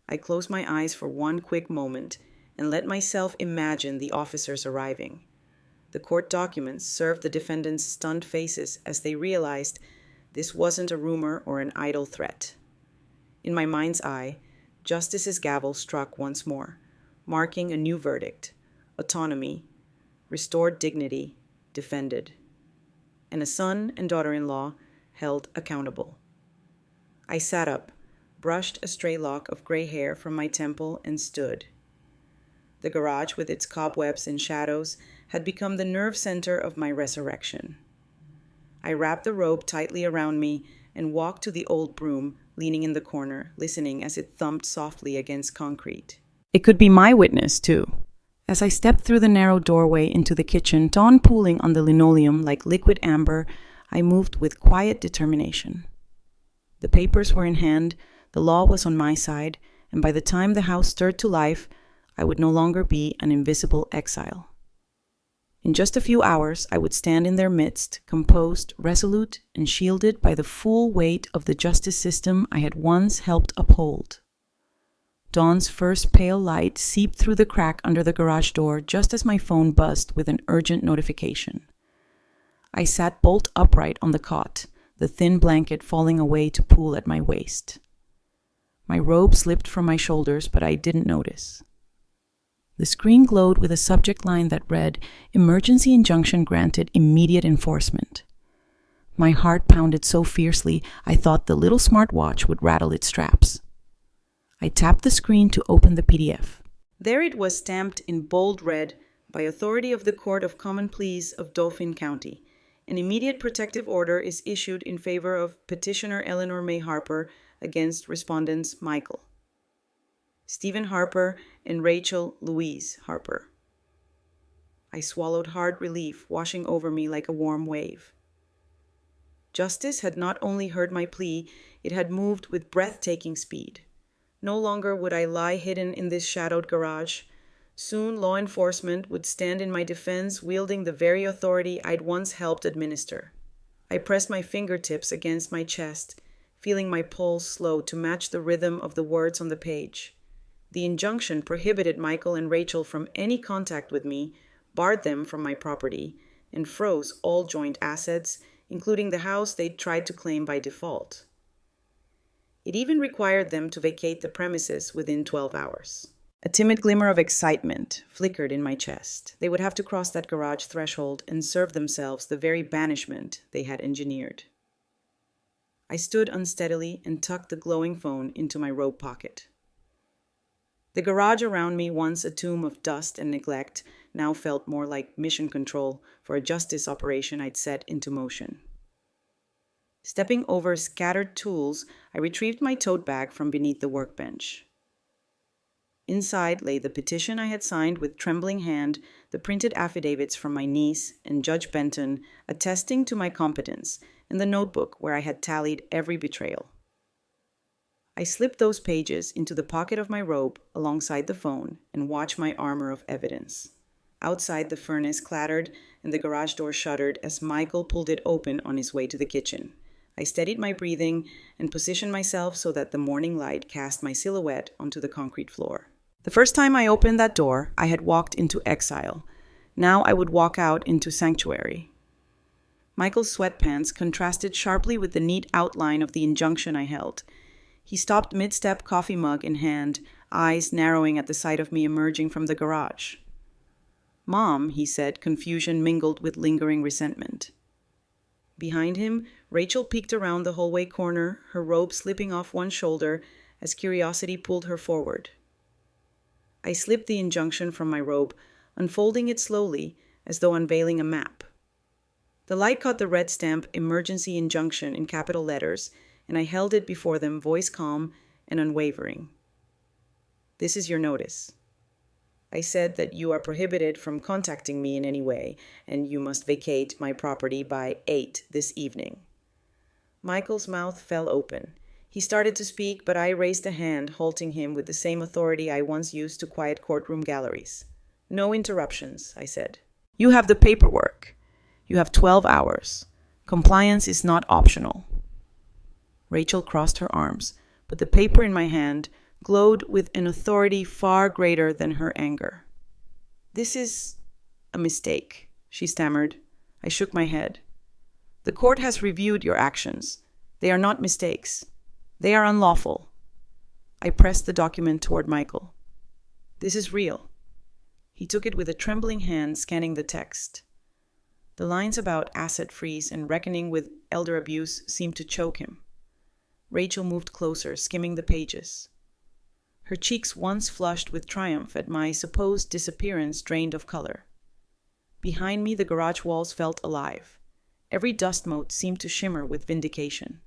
I closed my eyes for one quick moment and let myself imagine the officers arriving. The court documents served the defendants' stunned faces as they realized this wasn't a rumor or an idle threat. In my mind's eye, justice's gavel struck once more, marking a new verdict: autonomy, restored dignity, defended, and a son and daughter-in-law held accountable. I sat up, brushed a stray lock of gray hair from my temple, and stood. The garage, with its cobwebs and shadows, had become the nerve center of my resurrection. I wrapped the robe tightly around me and walked to the old broom, leaning in the corner, listening as it thumped softly against concrete. It could be my witness, too. As I stepped through the narrow doorway into the kitchen, dawn pooling on the linoleum like liquid amber, I moved with quiet determination. The papers were in hand, the law was on my side, and by the time the house stirred to life, I would no longer be an invisible exile. In just a few hours, I would stand in their midst, composed, resolute, and shielded by the full weight of the justice system I had once helped uphold. Dawn's first pale light seeped through the crack under the garage door just as my phone buzzed with an urgent notification. I sat bolt upright on the cot, the thin blanket falling away to pool at my waist. My robe slipped from my shoulders, but I didn't notice. The screen glowed with a subject line that read, "Emergency injunction granted, immediate enforcement." My heart pounded so fiercely I thought the little smartwatch would rattle its straps. I tapped the screen to open the PDF. There it was, stamped in bold red, "By authority of the Court of Common Pleas of Dauphin County, an immediate protective order is issued in favor of petitioner Eleanor May Harper against respondents Michael, Stephen Harper, and Rachel Louise Harper." I swallowed hard relief, washing over me like a warm wave. Justice had not only heard my plea, it had moved with breathtaking speed. No longer would I lie hidden in this shadowed garage. Soon law enforcement would stand in my defense, wielding the very authority I'd once helped administer. I pressed my fingertips against my chest, feeling my pulse slow to match the rhythm of the words on the page. The injunction prohibited Michael and Rachel from any contact with me, barred them from my property, and froze all joint assets, including the house they'd tried to claim by default. It even required them to vacate the premises within 12 hours. A timid glimmer of excitement flickered in my chest. They would have to cross that garage threshold and serve themselves the very banishment they had engineered. I stood unsteadily and tucked the glowing phone into my robe pocket. The garage around me, once a tomb of dust and neglect, now felt more like mission control for a justice operation I'd set into motion. Stepping over scattered tools, I retrieved my tote bag from beneath the workbench. Inside lay the petition I had signed with trembling hand, the printed affidavits from my niece and Judge Benton attesting to my competence, and the notebook where I had tallied every betrayal. I slipped those pages into the pocket of my robe alongside the phone and watched my armor of evidence. Outside, the furnace clattered and the garage door shuddered as Michael pulled it open on his way to the kitchen. I steadied my breathing and positioned myself so that the morning light cast my silhouette onto the concrete floor. The first time I opened that door, I had walked into exile. Now I would walk out into sanctuary. Michael's sweatpants contrasted sharply with the neat outline of the injunction I held. He stopped mid-step, coffee mug in hand, eyes narrowing at the sight of me emerging from the garage. "Mom," he said, confusion mingled with lingering resentment. Behind him, Rachel peeked around the hallway corner, her robe slipping off one shoulder as curiosity pulled her forward. I slipped the injunction from my robe, unfolding it slowly as though unveiling a map. The light caught the red stamp "Emergency Injunction" in capital letters, and I held it before them, voice calm and unwavering. "This is your notice. I said that you are prohibited from contacting me in any way, and you must vacate my property by 8 this evening. Michael's mouth fell open. He started to speak, but I raised a hand, halting him with the same authority I once used to quiet courtroom galleries. No interruptions, I said. You have the paperwork. You have 12 hours. Compliance is not optional. Rachel crossed her arms, but the paper in my hand glowed with an authority far greater than her anger. This is a mistake, she stammered. I shook my head. The court has reviewed your actions. They are not mistakes. They are unlawful. I pressed the document toward Michael. This is real. He took it with a trembling hand, scanning the text. The lines about asset freeze and reckoning with elder abuse seemed to choke him. Rachel moved closer, skimming the pages. Her cheeks, once flushed with triumph at my supposed disappearance, drained of color. Behind me, the garage walls felt alive. Every dust mote seemed to shimmer with vindication.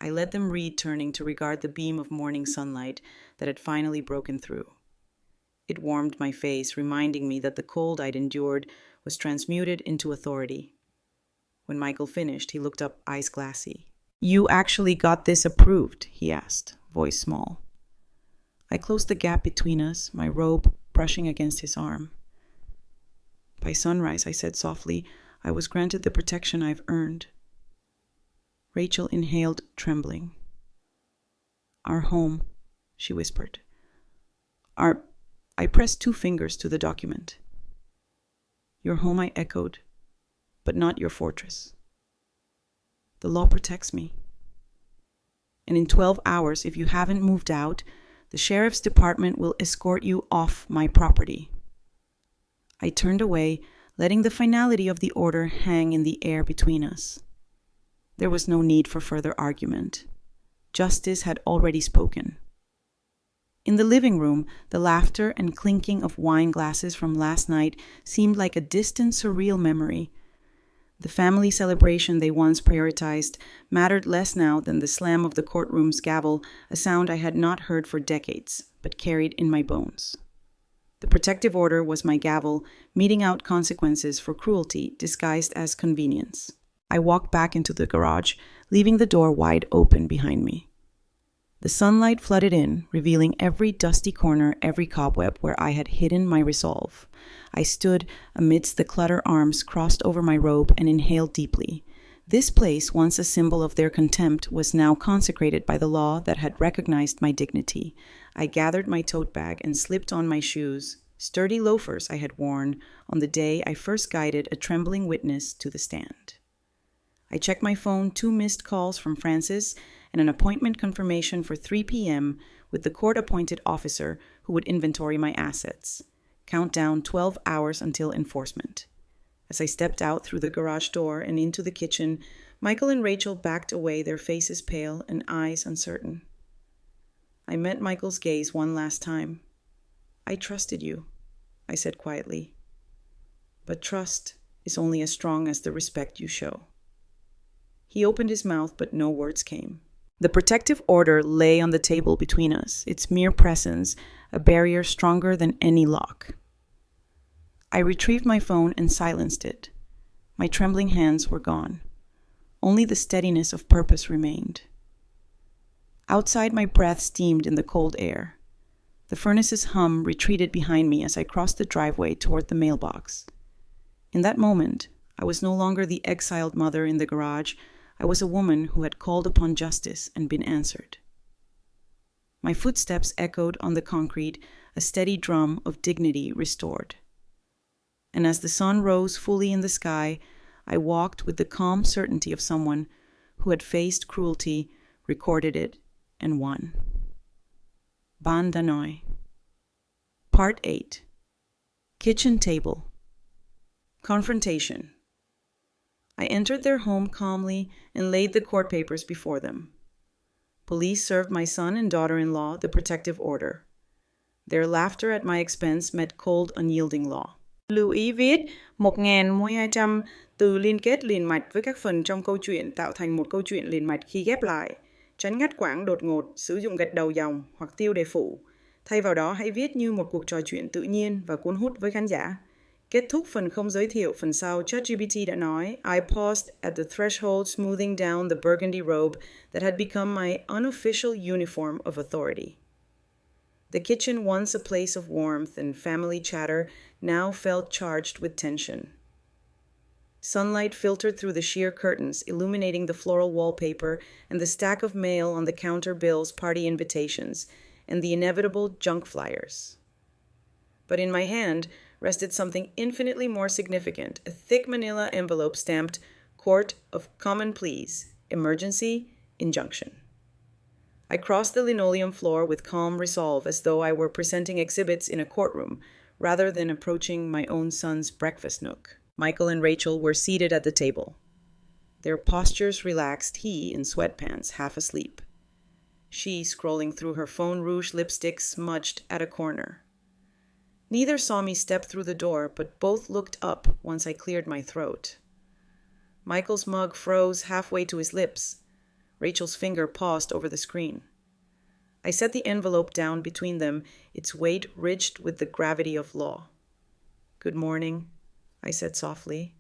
I let them read, turning to regard the beam of morning sunlight that had finally broken through. It warmed my face, reminding me that the cold I'd endured was transmuted into authority. When Michael finished, he looked up, eyes glassy. You actually got this approved, he asked, voice small. I closed the gap between us, my robe brushing against his arm. By sunrise, I said softly, I was granted the protection I've earned. Rachel inhaled, trembling. Our home, she whispered. I pressed 2 fingers to the document. Your home, I echoed, but not your fortress. The law protects me. And in 12 hours, if you haven't moved out, the sheriff's department will escort you off my property. I turned away, letting the finality of the order hang in the air between us. There was no need for further argument. Justice had already spoken. In the living room, the laughter and clinking of wine glasses from last night seemed like a distant, surreal memory. The family celebration they once prioritized mattered less now than the slam of the courtroom's gavel, a sound I had not heard for decades, but carried in my bones. The protective order was my gavel, meting out consequences for cruelty disguised as convenience. I walked back into the garage, leaving the door wide open behind me. The sunlight flooded in, revealing every dusty corner, every cobweb where I had hidden my resolve. I stood amidst the clutter, arms crossed over my robe, and inhaled deeply. This place, once a symbol of their contempt, was now consecrated by the law that had recognized my dignity. I gathered my tote bag and slipped on my shoes, sturdy loafers I had worn on the day I first guided a trembling witness to the stand. I checked my phone, 2 missed calls from Francis, and an appointment confirmation for 3 p.m. with the court-appointed officer who would inventory my assets. Countdown 12 hours until enforcement. As I stepped out through the garage door and into the kitchen, Michael and Rachel backed away, their faces pale and eyes uncertain. I met Michael's gaze one last time. I trusted you, I said quietly. But trust is only as strong as the respect you show. He opened his mouth, but no words came. The protective order lay on the table between us, its mere presence a barrier stronger than any lock. I retrieved my phone and silenced it. My trembling hands were gone. Only the steadiness of purpose remained. Outside, my breath steamed in the cold air. The furnace's hum retreated behind me as I crossed the driveway toward the mailbox. In that moment, I was no longer the exiled mother in the garage. I was a woman who had called upon justice and been answered. My footsteps echoed on the concrete, a steady drum of dignity restored. And as the sun rose fully in the sky, I walked with the calm certainty of someone who had faced cruelty, recorded it, and won. Ban Danoi. Part 8. Kitchen Table. Confrontation. I entered their home calmly and laid the court papers before them. Police served my son and daughter-in-law the protective order. Their laughter at my expense met cold, unyielding law. Lưu ý viết 1.200 từ liên kết liền mạch với các phần trong câu chuyện tạo thành một câu chuyện liền mạch khi ghép lại. Tránh ngắt quãng đột ngột, sử dụng gạch đầu dòng hoặc tiêu đề phụ. Thay vào đó, hãy viết như một cuộc trò chuyện tự nhiên và cuốn hút với khán giả. Kết thúc phần không giới thiệu, phần sau, ChatGPT đã nói, I paused at the threshold, smoothing down the burgundy robe that had become my unofficial uniform of authority. The kitchen, once a place of warmth and family chatter, now felt charged with tension. Sunlight filtered through the sheer curtains, illuminating the floral wallpaper and the stack of mail on the counter bills, party invitations, and the inevitable junk flyers. But in my hand rested something infinitely more significant, a thick manila envelope stamped Court of Common Pleas, Emergency, Injunction. I crossed the linoleum floor with calm resolve, as though I were presenting exhibits in a courtroom, rather than approaching my own son's breakfast nook. Michael and Rachel were seated at the table. Their postures relaxed, he in sweatpants, half asleep. She scrolling through her phone, rouge lipstick smudged at a corner. Neither saw me step through the door, but both looked up once I cleared my throat. Michael's mug froze halfway to his lips. Rachel's finger paused over the screen. I set the envelope down between them, its weight ridged with the gravity of law. Good morning, I said softly.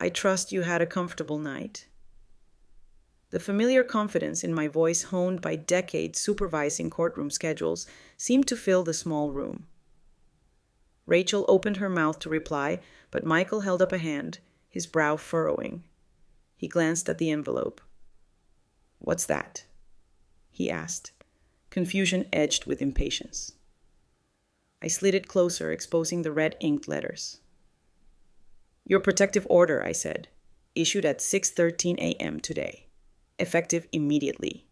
I trust you had a comfortable night. The familiar confidence in my voice, honed by decades supervising courtroom schedules, seemed to fill the small room. Rachel opened her mouth to reply, but Michael held up a hand, his brow furrowing. He glanced at the envelope. What's that? He asked, confusion edged with impatience. I slid it closer, exposing the red-inked letters. Your protective order, I said, issued at 6:13 a.m. today, effective immediately.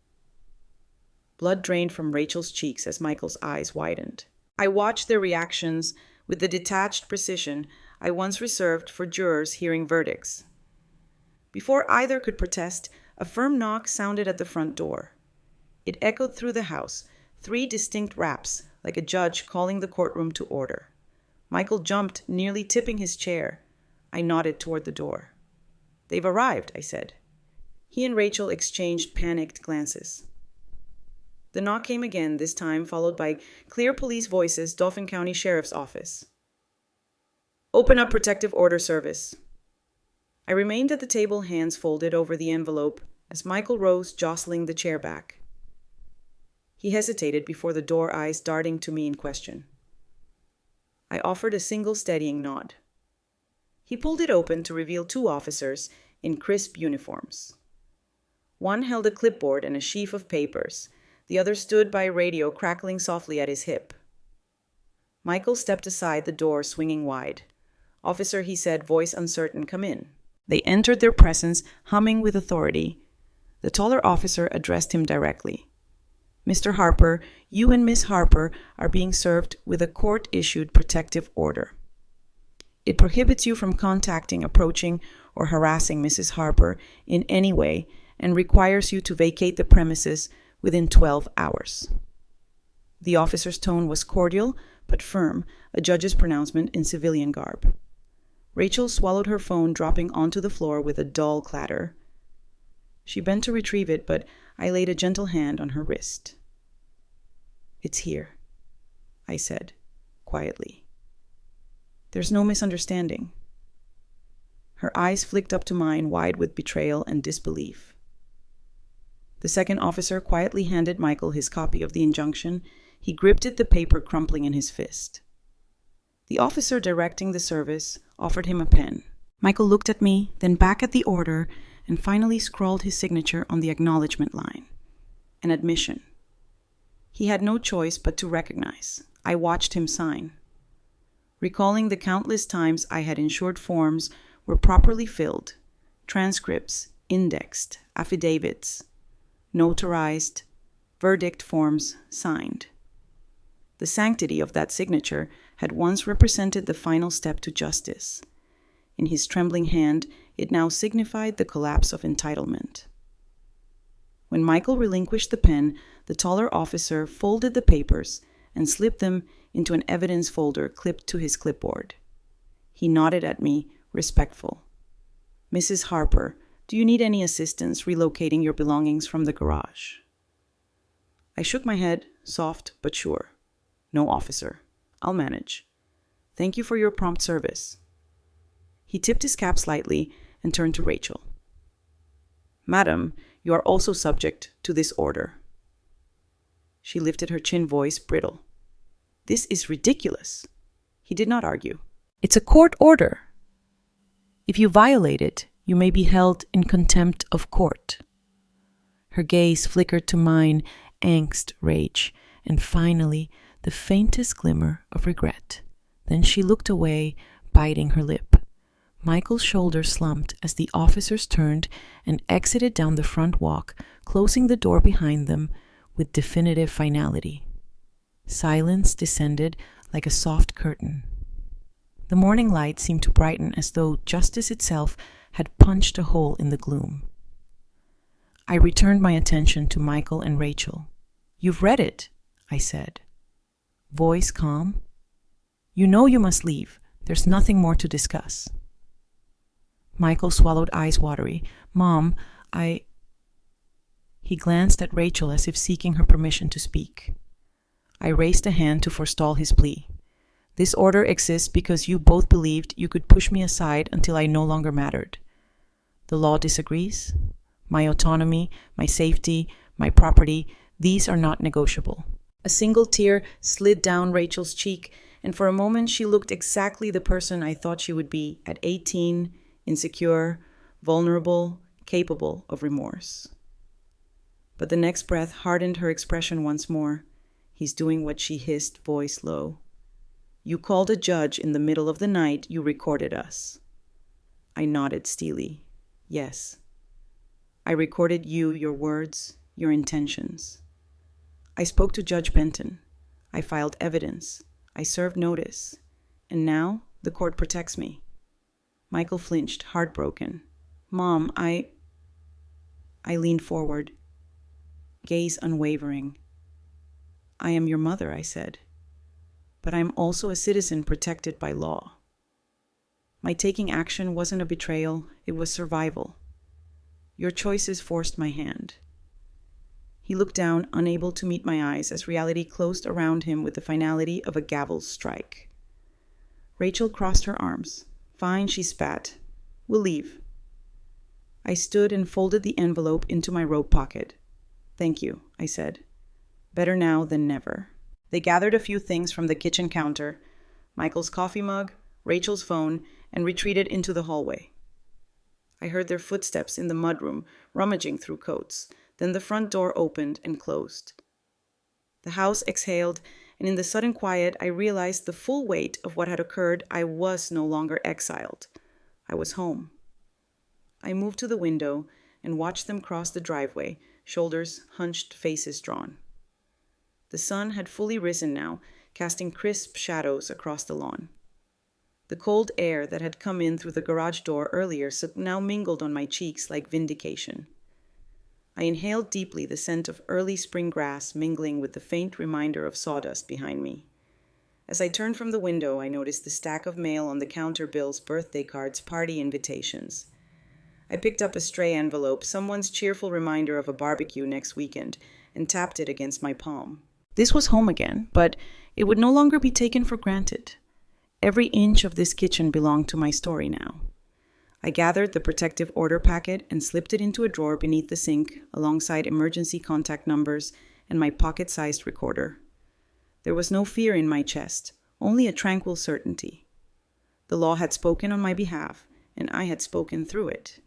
Blood drained from Rachel's cheeks as Michael's eyes widened. I watched their reactions with the detached precision I once reserved for jurors hearing verdicts. Before either could protest, a firm knock sounded at the front door. It echoed through the house, 3 distinct raps, like a judge calling the courtroom to order. Michael jumped, nearly tipping his chair. I nodded toward the door. They've arrived, I said. He and Rachel exchanged panicked glances. The knock came again, this time followed by clear police voices, Dauphin County Sheriff's Office. Open up protective order service. I remained at the table, hands folded over the envelope, as Michael rose, jostling the chair back. He hesitated before the door, eyes darting to me in question. I offered a single steadying nod. He pulled it open to reveal 2 officers in crisp uniforms. One held a clipboard and a sheaf of papers. The other stood by a radio, crackling softly at his hip. Michael stepped aside, the door swinging wide. Officer, he said, voice uncertain, come in. They entered their presence, humming with authority. The taller officer addressed him directly. Mr. Harper, you and Miss Harper are being served with a court-issued protective order. It prohibits you from contacting, approaching, or harassing Mrs. Harper in any way and requires you to vacate the premises within 12 hours. The officer's tone was cordial but firm, a judge's pronouncement in civilian garb. Rachel swallowed her phone, dropping onto the floor with a dull clatter. She bent to retrieve it, but I laid a gentle hand on her wrist. It's here, I said, quietly. There's no misunderstanding. Her eyes flicked up to mine, wide with betrayal and disbelief. The second officer quietly handed Michael his copy of the injunction. He gripped it, the paper crumpling in his fist. The officer directing the service offered him a pen. Michael looked at me, then back at the order, and finally scrawled his signature on the acknowledgement line. An admission. He had no choice but to recognize. I watched him sign. Recalling the countless times I had ensured forms were properly filled, transcripts, indexed, affidavits, notarized, verdict forms signed. The sanctity of that signature had once represented the final step to justice. In his trembling hand, it now signified the collapse of entitlement. When Michael relinquished the pen, the taller officer folded the papers and slipped them into an evidence folder clipped to his clipboard. He nodded at me, respectful. Mrs. Harper, do you need any assistance relocating your belongings from the garage? I shook my head, soft but sure. No, officer. I'll manage. Thank you for your prompt service. He tipped his cap slightly and turned to Rachel. Madam, you are also subject to this order. She lifted her chin, voice brittle. This is ridiculous. He did not argue. It's a court order. If you violate it, you may be held in contempt of court. Her gaze flickered to mine, angst, rage, and finally the faintest glimmer of regret. Then she looked away, biting her lip. Michael's shoulders slumped as the officers turned and exited down the front walk, closing the door behind them with definitive finality. Silence descended like a soft curtain. The morning light seemed to brighten as though justice itself had punched a hole in the gloom. I returned my attention to Michael and Rachel. You've read it, I said. Voice calm. You know you must leave. There's nothing more to discuss. Michael swallowed, eyes watery. Mom, He glanced at Rachel as if seeking her permission to speak. I raised a hand to forestall his plea. This order exists because you both believed you could push me aside until I no longer mattered. The law disagrees. My autonomy, my safety, my property, these are not negotiable. A single tear slid down Rachel's cheek, and for a moment she looked exactly the person I thought she would be at 18, insecure, vulnerable, capable of remorse. But the next breath hardened her expression once more. He's doing what she hissed, voice low. You called a judge in the middle of the night. You recorded us. I nodded steely. Yes. I recorded you, your words, your intentions. I spoke to Judge Benton. I filed evidence. I served notice. And now the court protects me. Michael flinched, heartbroken. Mom, I leaned forward, gaze unwavering. I am your mother, I said. But I am also a citizen protected by law. My taking action wasn't a betrayal, it was survival. Your choices forced my hand. He looked down, unable to meet my eyes, as reality closed around him with the finality of a gavel strike. Rachel crossed her arms. Fine, she spat. We'll leave. I stood and folded the envelope into my robe pocket. Thank you, I said. Better now than never. They gathered a few things from the kitchen counter, Michael's coffee mug, Rachel's phone, and retreated into the hallway. I heard their footsteps in the mudroom, rummaging through coats. Then the front door opened and closed. The house exhaled, and in the sudden quiet, I realized the full weight of what had occurred. I was no longer exiled. I was home. I moved to the window and watched them cross the driveway, shoulders hunched, faces drawn. The sun had fully risen now, casting crisp shadows across the lawn. The cold air that had come in through the garage door earlier now mingled on my cheeks like vindication. I inhaled deeply the scent of early spring grass mingling with the faint reminder of sawdust behind me. As I turned from the window, I noticed the stack of mail on the counter, bills, birthday cards, party invitations. I picked up a stray envelope, someone's cheerful reminder of a barbecue next weekend, and tapped it against my palm. This was home again, but it would no longer be taken for granted. Every inch of this kitchen belonged to my story now. I gathered the protective order packet and slipped it into a drawer beneath the sink, alongside emergency contact numbers and my pocket-sized recorder. There was no fear in my chest, only a tranquil certainty. The law had spoken on my behalf, and I had spoken through it.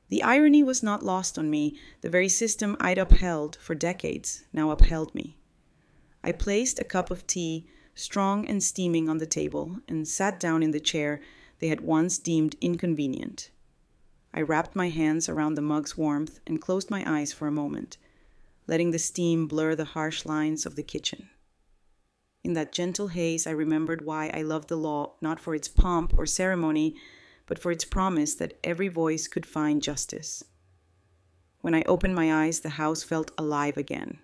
The irony was not lost on me. The very system I'd upheld for decades now upheld me. I placed a cup of tea, strong and steaming, on the table and sat down in the chair they had once deemed inconvenient. I wrapped my hands around the mug's warmth and closed my eyes for a moment, letting the steam blur the harsh lines of the kitchen. In that gentle haze, I remembered why I loved the law, not for its pomp or ceremony, but for its promise that every voice could find justice. When I opened my eyes, the house felt alive again.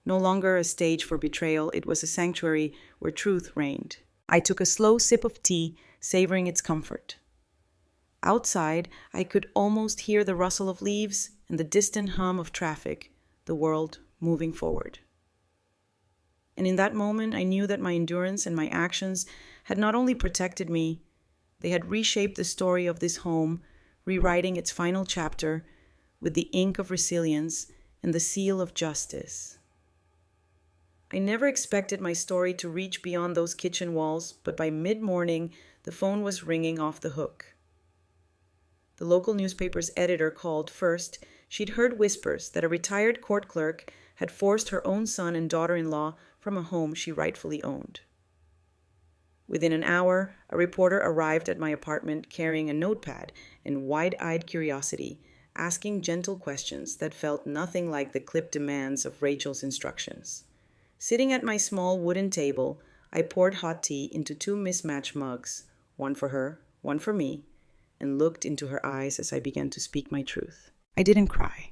No longer a stage for betrayal, it was a sanctuary where truth reigned. I took a slow sip of tea, savoring its comfort. Outside, I could almost hear the rustle of leaves and the distant hum of traffic, the world moving forward. And in that moment, I knew that my endurance and my actions had not only protected me, they had reshaped the story of this home, rewriting its final chapter with the ink of resilience and the seal of justice. I never expected my story to reach beyond those kitchen walls, but by mid-morning, the phone was ringing off the hook. The local newspaper's editor called. First, she'd heard whispers that a retired court clerk had forced her own son and daughter-in-law from a home she rightfully owned. Within an hour, a reporter arrived at my apartment carrying a notepad and wide-eyed curiosity, asking gentle questions that felt nothing like the clipped demands of Rachel's instructions. Sitting at my small wooden table, I poured hot tea into 2 mismatched mugs, one for her, one for me, and looked into her eyes as I began to speak my truth. I didn't cry.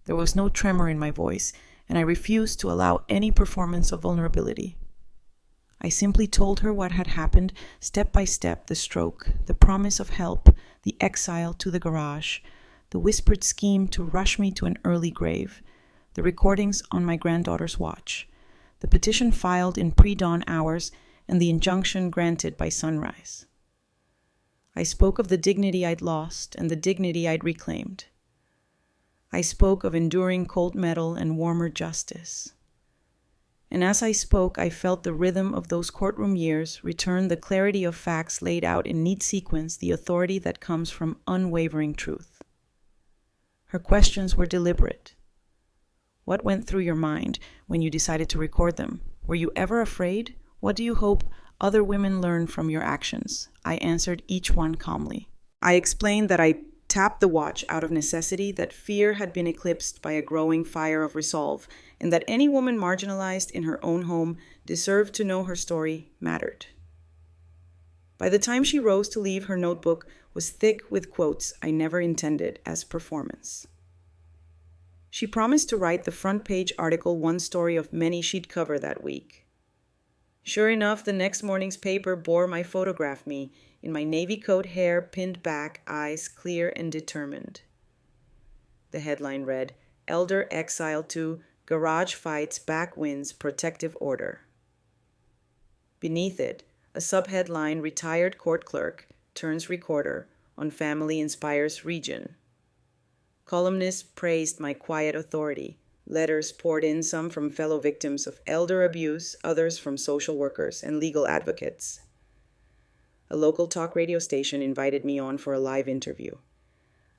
There was no tremor in my voice, and I refused to allow any performance of vulnerability. I simply told her what had happened, step by step: the stroke, the promise of help, the exile to the garage, the whispered scheme to rush me to an early grave, the recordings on my granddaughter's watch, the petition filed in pre-dawn hours, and the injunction granted by sunrise. I spoke of the dignity I'd lost and the dignity I'd reclaimed. I spoke of enduring cold metal and warmer justice. And as I spoke, I felt the rhythm of those courtroom years return the clarity of facts laid out in neat sequence, the authority that comes from unwavering truth. Her questions were deliberate. What went through your mind when you decided to record them? Were you ever afraid? What do you hope other women learn from your actions? I answered each one calmly. I explained that I tapped the watch out of necessity, that fear had been eclipsed by a growing fire of resolve, and that any woman marginalized in her own home deserved to know her story mattered. By the time she rose to leave, her notebook was thick with quotes I never intended as performance. She promised to write the front page article, one story of many she'd cover that week. Sure enough, the next morning's paper bore my photograph, me in my navy coat, hair pinned back, eyes clear and determined. The headline read, "Elder Exiled to Garage Fights Back Wins Protective Order." Beneath it, a subheadline, "Retired Court Clerk Turns Recorder on Family Inspires Region." Columnists praised my quiet authority. Letters poured in, some from fellow victims of elder abuse, others from social workers and legal advocates. A local talk radio station invited me on for a live interview.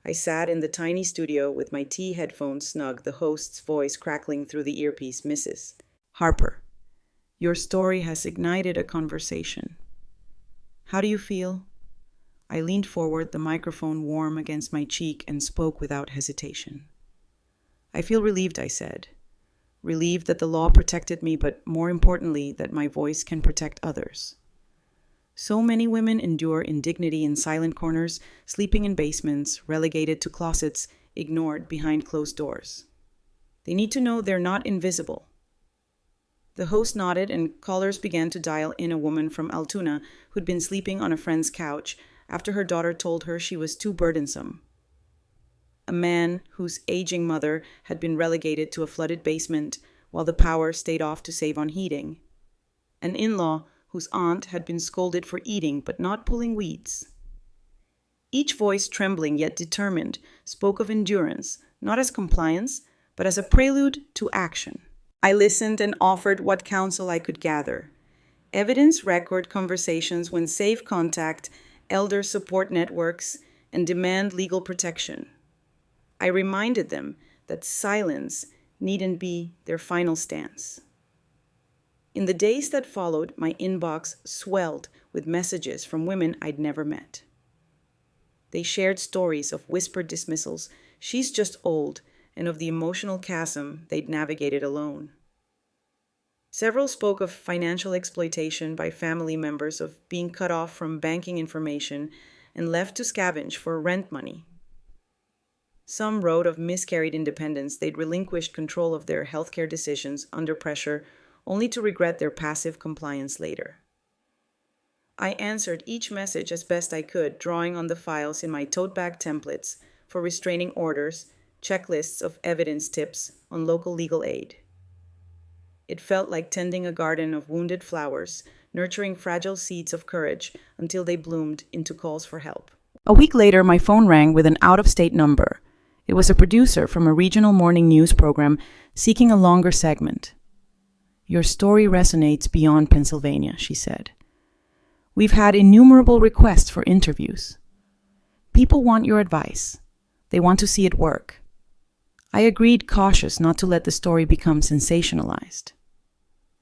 I sat in the tiny studio with my tea headphones snug, the host's voice crackling through the earpiece. "Mrs. Harper, your story has ignited a conversation. How do you feel?" I leaned forward, the microphone warm against my cheek, and spoke without hesitation. "I feel relieved," I said. "Relieved that the law protected me, but more importantly, that my voice can protect others. So many women endure indignity in silent corners, sleeping in basements, relegated to closets, ignored behind closed doors. They need to know they're not invisible." The host nodded, and callers began to dial in. A woman from Altoona who'd been sleeping on a friend's couch after her daughter told her she was too burdensome. A man whose aging mother had been relegated to a flooded basement while the power stayed off to save on heating. An in-law whose aunt had been scolded for eating but not pulling weeds. Each voice, trembling yet determined, spoke of endurance, not as compliance, but as a prelude to action. I listened and offered what counsel I could gather. Evidence, record conversations when safe contact, elder support networks, and demand legal protection. I reminded them that silence needn't be their final stance. In the days that followed, my inbox swelled with messages from women I'd never met. They shared stories of whispered dismissals, "She's just old," and of the emotional chasm they'd navigated alone. Several spoke of financial exploitation by family members, of being cut off from banking information and left to scavenge for rent money. Some wrote of miscarried independence. They'd relinquished control of their healthcare decisions under pressure, only to regret their passive compliance later. I answered each message as best I could, drawing on the files in my tote bag templates for restraining orders, checklists of evidence tips on local legal aid. It felt like tending a garden of wounded flowers, nurturing fragile seeds of courage until they bloomed into calls for help. A week later, my phone rang with an out-of-state number. It was a producer from a regional morning news program seeking a longer segment. "Your story resonates beyond Pennsylvania," she said. "We've had innumerable requests for interviews. People want your advice. They want to see it work." I agreed, cautious not to let the story become sensationalized.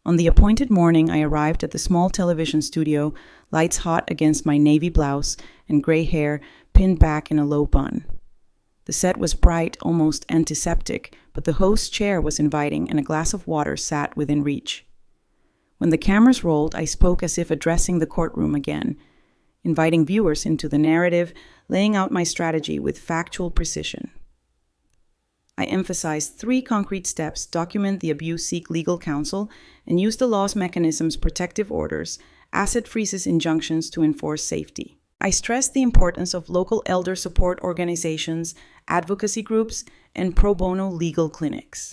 On the appointed morning, I arrived at the small television studio, lights hot against my navy blouse and gray hair pinned back in a low bun. The set was bright, almost antiseptic, but the host's chair was inviting and a glass of water sat within reach. When the cameras rolled, I spoke as if addressing the courtroom again, inviting viewers into the narrative, laying out my strategy with factual precision. I emphasized 3 concrete steps: document the abuse, seek legal counsel, and use the law's mechanisms, protective orders, asset freezes, injunctions to enforce safety. I stressed the importance of local elder support organizations, advocacy groups, and pro bono legal clinics.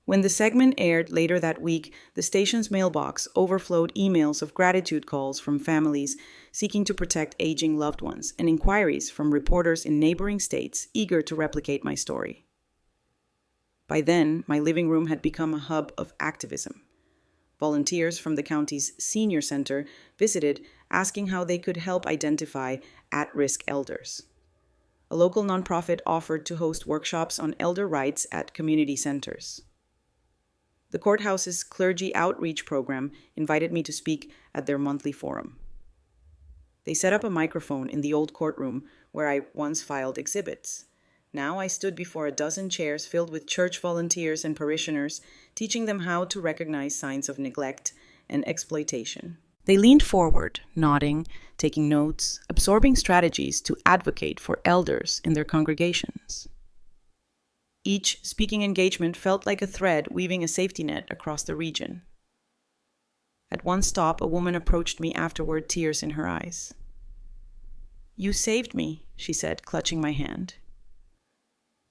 When the segment aired later that week, the station's mailbox overflowed emails of gratitude calls from families seeking to protect aging loved ones and inquiries from reporters in neighboring states eager to replicate my story. By then, my living room had become a hub of activism. Volunteers from the county's senior center visited, asking how they could help identify at-risk elders. A local nonprofit offered to host workshops on elder rights at community centers. The courthouse's clergy outreach program invited me to speak at their monthly forum. They set up a microphone in the old courtroom where I once filed exhibits. Now I stood before a dozen chairs filled with church volunteers and parishioners, teaching them how to recognize signs of neglect and exploitation. They leaned forward, nodding, taking notes, absorbing strategies to advocate for elders in their congregations. Each speaking engagement felt like a thread weaving a safety net across the region. At one stop, a woman approached me afterward, tears in her eyes. "You saved me," she said, clutching my hand.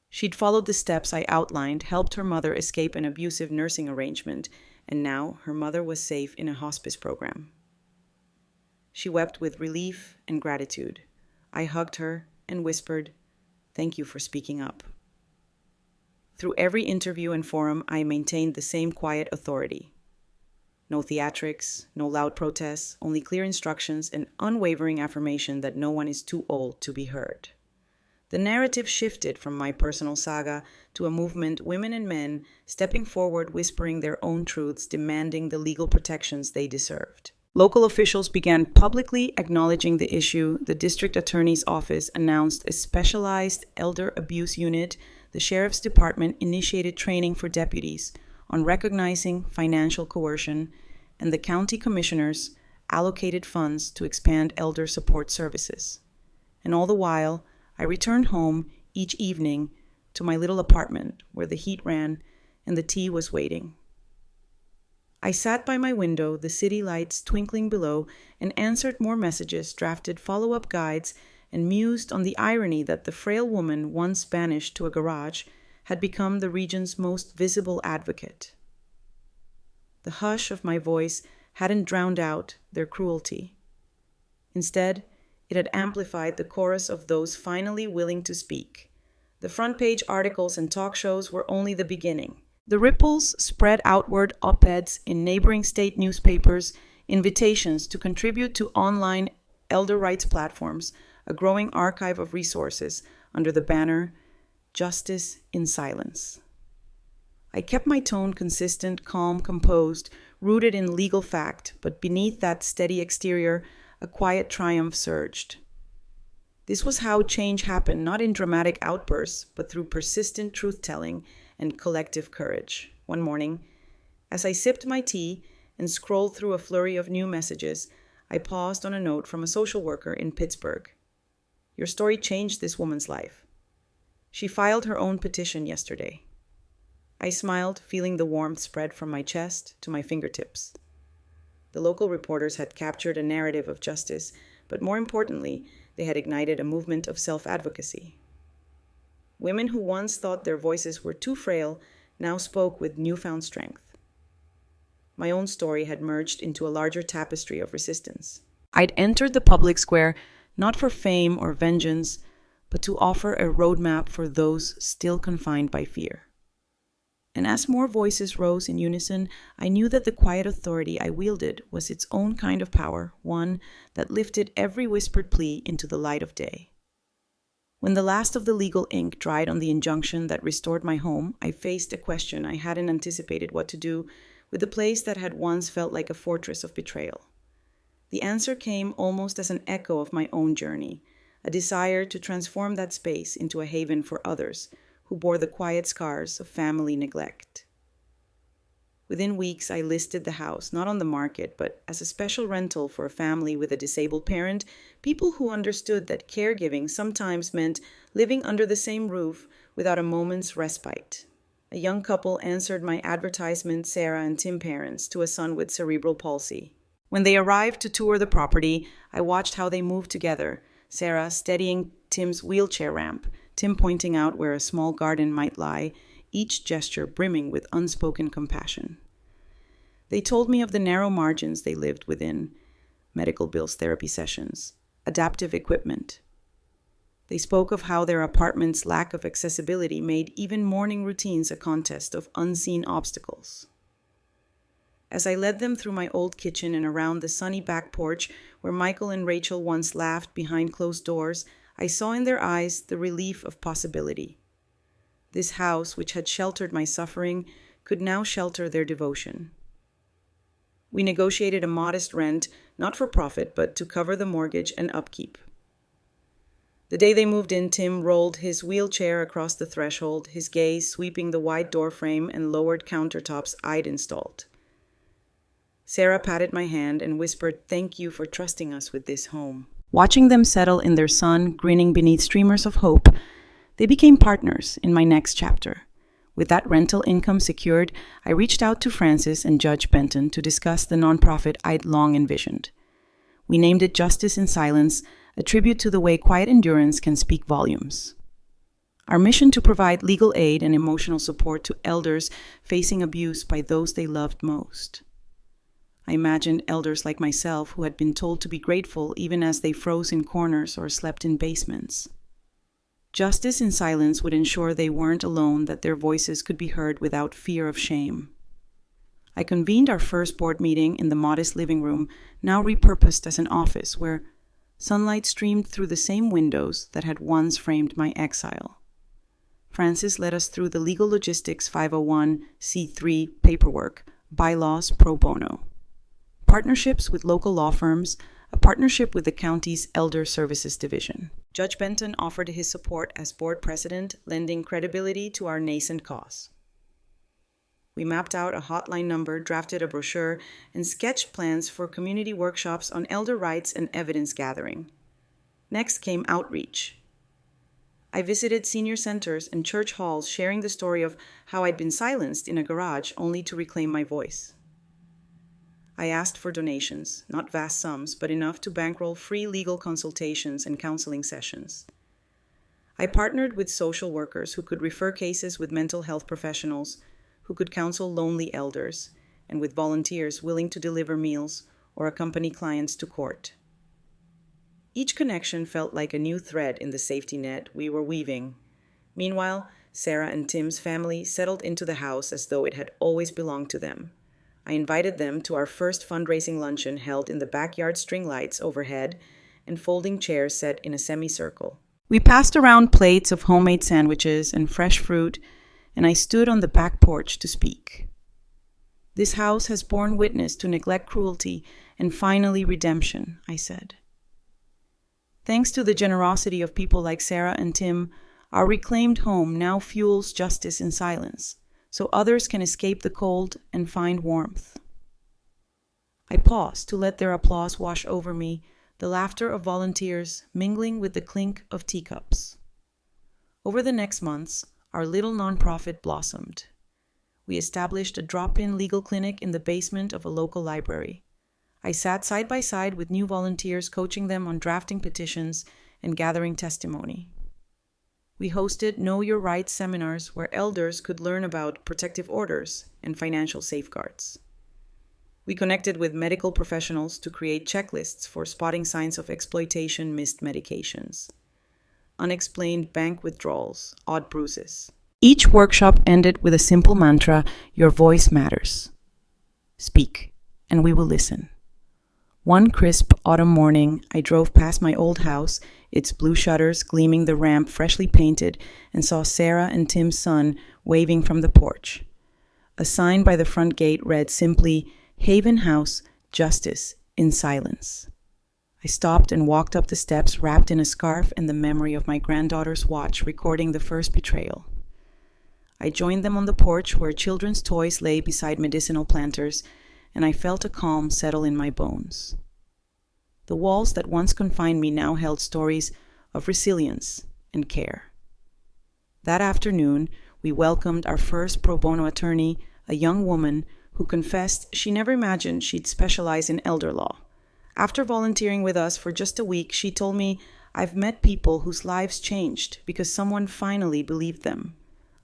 She'd followed the steps I outlined, helped her mother escape an abusive nursing arrangement, and now her mother was safe in a hospice program. She wept with relief and gratitude. I hugged her and whispered, "Thank you for speaking up." Through every interview and forum, I maintained the same quiet authority. No theatrics, no loud protests, only clear instructions and unwavering affirmation that no one is too old to be heard. The narrative shifted from my personal saga to a movement, women and men stepping forward, whispering their own truths, demanding the legal protections they deserved. Local officials began publicly acknowledging the issue. The district attorney's office announced a specialized elder abuse unit. The sheriff's department initiated training for deputies on recognizing financial coercion, and the county commissioners allocated funds to expand elder support services. And all the while, I returned home each evening to my little apartment where the heat ran and the tea was waiting. I sat by my window, the city lights twinkling below, and answered more messages, drafted follow-up guides, and mused on the irony that the frail woman once banished to a garage had become the region's most visible advocate. The hush of my voice hadn't drowned out their cruelty. Instead, it had amplified the chorus of those finally willing to speak. The front-page articles and talk shows were only the beginning. The ripples spread outward: op-eds in neighboring state newspapers, invitations to contribute to online elder rights platforms, a growing archive of resources under the banner, "Justice in Silence." I kept my tone consistent, calm, composed, rooted in legal fact, but beneath that steady exterior, a quiet triumph surged. This was how change happened, not in dramatic outbursts, but through persistent truth-telling and collective courage. One morning, as I sipped my tea and scrolled through a flurry of new messages, I paused on a note from a social worker in Pittsburgh. "Your story changed this woman's life. She filed her own petition yesterday." I smiled, feeling the warmth spread from my chest to my fingertips. The local reporters had captured a narrative of justice, but more importantly, they had ignited a movement of self-advocacy. Women who once thought their voices were too frail now spoke with newfound strength. My own story had merged into a larger tapestry of resistance. I'd entered the public square not for fame or vengeance, but to offer a roadmap for those still confined by fear. And as more voices rose in unison, I knew that the quiet authority I wielded was its own kind of power, one that lifted every whispered plea into the light of day. When the last of the legal ink dried on the injunction that restored my home, I faced a question I hadn't anticipated what to do with the place that had once felt like a fortress of betrayal. The answer came almost as an echo of my own journey, a desire to transform that space into a haven for others who bore the quiet scars of family neglect. Within weeks, I listed the house, not on the market, but as a special rental for a family with a disabled parent, people who understood that caregiving sometimes meant living under the same roof without a moment's respite. A young couple answered my advertisement, Sarah and Tim parents, to a son with cerebral palsy. When they arrived to tour the property, I watched how they moved together, Sarah steadying Tim's wheelchair ramp, Tim pointing out where a small garden might lie, each gesture brimming with unspoken compassion. They told me of the narrow margins they lived within: medical bills, therapy sessions, adaptive equipment. They spoke of how their apartment's lack of accessibility made even morning routines a contest of unseen obstacles. As I led them through my old kitchen and around the sunny back porch where Michael and Rachel once laughed behind closed doors, I saw in their eyes the relief of possibility. This house, which had sheltered my suffering, could now shelter their devotion. We negotiated a modest rent, not for profit, but to cover the mortgage and upkeep. The day they moved in, Tim rolled his wheelchair across the threshold, his gaze sweeping the wide doorframe and lowered countertops I'd installed. Sarah patted my hand and whispered, "Thank you for trusting us with this home." Watching them settle in their sun, grinning beneath streamers of hope, they became partners in my next chapter. With that rental income secured, I reached out to Francis and Judge Benton to discuss the nonprofit I'd long envisioned. We named it Justice in Silence, a tribute to the way quiet endurance can speak volumes. Our mission to provide legal aid and emotional support to elders facing abuse by those they loved most. I imagined elders like myself who had been told to be grateful even as they froze in corners or slept in basements. Justice in Silence would ensure they weren't alone, that their voices could be heard without fear of shame. I convened our first board meeting in the modest living room, now repurposed as an office, where sunlight streamed through the same windows that had once framed my exile. Francis led us through the legal logistics 501c3 paperwork, bylaws pro bono, partnerships with local law firms, a partnership with the county's Elder Services Division. Judge Benton offered his support as board president, lending credibility to our nascent cause. We mapped out a hotline number, drafted a brochure, and sketched plans for community workshops on elder rights and evidence gathering. Next came outreach. I visited senior centers and church halls, sharing the story of how I'd been silenced in a garage only to reclaim my voice. I asked for donations, not vast sums, but enough to bankroll free legal consultations and counseling sessions. I partnered with social workers who could refer cases with mental health professionals, who could counsel lonely elders, and with volunteers willing to deliver meals or accompany clients to court. Each connection felt like a new thread in the safety net we were weaving. Meanwhile, Sarah and Tim's family settled into the house as though it had always belonged to them. I invited them to our first fundraising luncheon held in the backyard string lights overhead and folding chairs set in a semicircle. We passed around plates of homemade sandwiches and fresh fruit, and I stood on the back porch to speak. This house has borne witness to neglect, cruelty, and finally redemption, I said. Thanks to the generosity of people like Sarah and Tim, our reclaimed home now fuels justice in silence, so others can escape the cold and find warmth. I paused to let their applause wash over me, the laughter of volunteers mingling with the clink of teacups. Over the next months, our little nonprofit blossomed. We established a drop-in legal clinic in the basement of a local library. I sat side by side with new volunteers, coaching them on drafting petitions and gathering testimony. We hosted Know Your Rights seminars where elders could learn about protective orders and financial safeguards. We connected with medical professionals to create checklists for spotting signs of exploitation, missed medications, unexplained bank withdrawals, odd bruises. Each workshop ended with a simple mantra: your voice matters. Speak, and we will listen. One crisp autumn morning, I drove past my old house, its blue shutters gleaming the ramp freshly painted, and saw Sarah and Tim's son waving from the porch. A sign by the front gate read simply, "Haven House, Justice in Silence." I stopped and walked up the steps, wrapped in a scarf and the memory of my granddaughter's watch recording the first betrayal. I joined them on the porch where children's toys lay beside medicinal planters, and I felt a calm settle in my bones. The walls that once confined me now held stories of resilience and care. That afternoon, we welcomed our first pro bono attorney, a young woman who confessed she never imagined she'd specialize in elder law. After volunteering with us for just a week, she told me, "I've met people whose lives changed because someone finally believed them."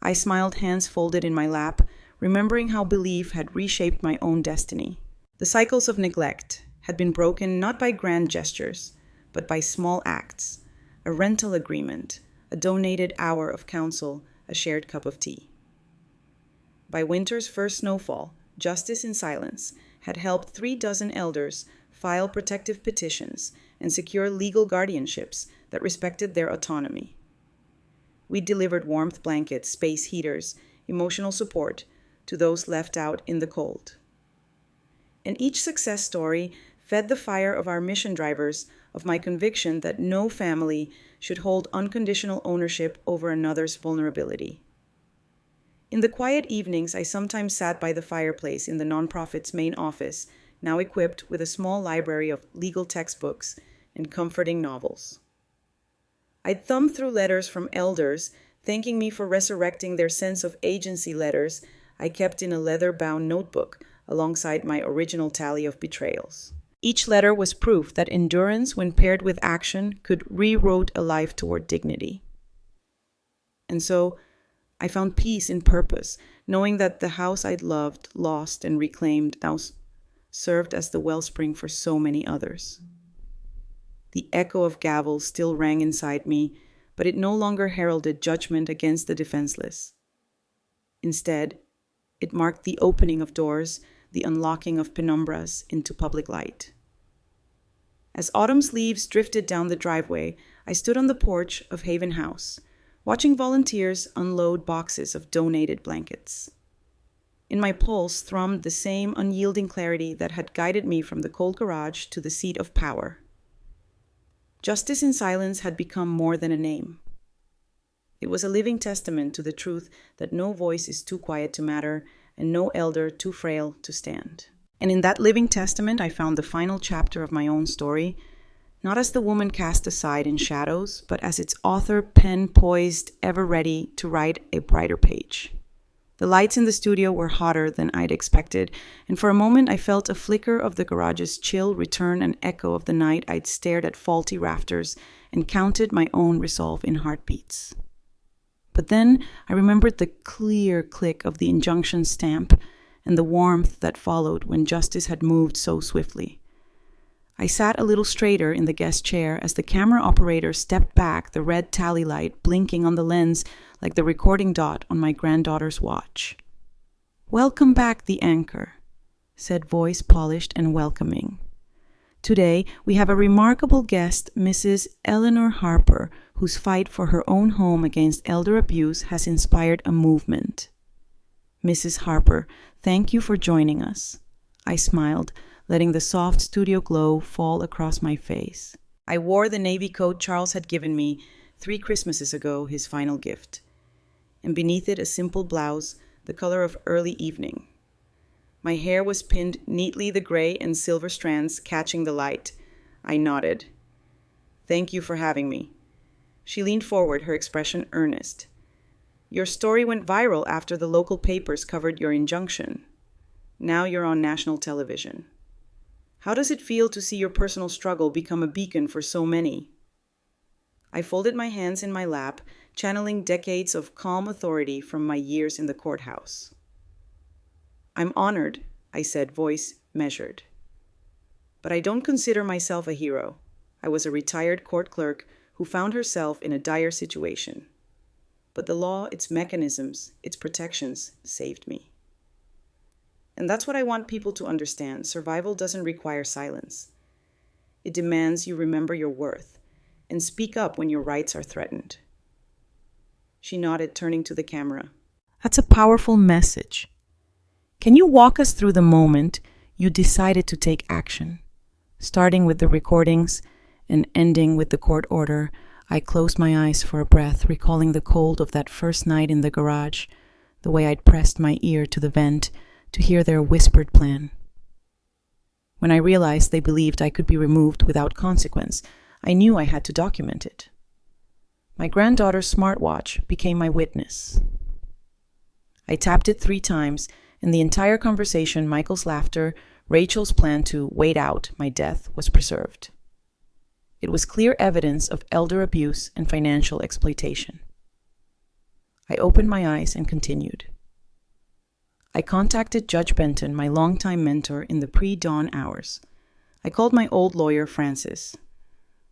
I smiled, hands folded in my lap, remembering how belief had reshaped my own destiny. The cycles of neglect had been broken not by grand gestures, but by small acts: a rental agreement, a donated hour of counsel, a shared cup of tea. By winter's first snowfall, Justice in Silence had helped 36 elders file protective petitions and secure legal guardianships that respected their autonomy. We delivered warmth blankets, space heaters, emotional support to those left out in the cold. And each success story fed the fire of our mission drivers, of my conviction that no family should hold unconditional ownership over another's vulnerability. In the quiet evenings, I sometimes sat by the fireplace in the nonprofit's main office, now equipped with a small library of legal textbooks and comforting novels. I'd thumb through letters from elders, thanking me for resurrecting their sense of agency. Letters I kept in a leather-bound notebook alongside my original tally of betrayals. Each letter was proof that endurance, when paired with action, could rewrite a life toward dignity. And so, I found peace in purpose, knowing that the house I'd loved, lost, and reclaimed now served as the wellspring for so many others. The echo of gavels still rang inside me, but it no longer heralded judgment against the defenseless. Instead, it marked the opening of doors, the unlocking of penumbras into public light. As autumn's leaves drifted down the driveway, I stood on the porch of Haven House, watching volunteers unload boxes of donated blankets. In my pulse thrummed the same unyielding clarity that had guided me from the cold garage to the seat of power. Justice in Silence had become more than a name. It was a living testament to the truth that no voice is too quiet to matter and no elder too frail to stand. And in that living testament, I found the final chapter of my own story, not as the woman cast aside in shadows, but as its author, pen poised, ever ready to write a brighter page. The lights in the studio were hotter than I'd expected, and for a moment I felt a flicker of the garage's chill return, an echo of the night I'd stared at faulty rafters and counted my own resolve in heartbeats. But then I remembered the clear click of the injunction stamp and the warmth that followed when justice had moved so swiftly. I sat a little straighter in the guest chair as the camera operator stepped back, the red tally light blinking on the lens like the recording dot on my granddaughter's watch. "Welcome back, the anchor," said voice polished and welcoming. "Today, we have a remarkable guest, Mrs. Eleanor Harper, whose fight for her own home against elder abuse has inspired a movement." "Mrs. Harper, thank you for joining us." I smiled, letting the soft studio glow fall across my face. I wore the navy coat Charles had given me 3 Christmases ago, his final gift, and beneath it a simple blouse, the color of early evening. My hair was pinned neatly, the gray and silver strands catching the light. I nodded. "Thank you for having me." She leaned forward, her expression earnest. "Your story went viral after the local papers covered your injunction. Now you're on national television. How does it feel to see your personal struggle become a beacon for so many?" I folded my hands in my lap, channeling decades of calm authority from my years in the courthouse. "I'm honored," I said, voice measured. But I don't consider myself a hero. I was a retired court clerk who found herself in a dire situation. But the law, its mechanisms, its protections saved me. And that's what I want people to understand. Survival doesn't require silence. It demands you remember your worth and speak up when your rights are threatened. She nodded, turning to the camera. That's a powerful message. Can you walk us through the moment you decided to take action? Starting with the recordings and ending with the court order, I closed my eyes for a breath, recalling the cold of that first night in the garage, the way I'd pressed my ear to the vent to hear their whispered plan. When I realized they believed I could be removed without consequence, I knew I had to document it. My granddaughter's smartwatch became my witness. I tapped it 3 times, and the entire conversation, Michael's laughter, Rachel's plan to wait out my death, was preserved. It was clear evidence of elder abuse and financial exploitation. I opened my eyes and continued. I contacted Judge Benton, my longtime mentor, in the pre-dawn hours. I called my old lawyer, Francis.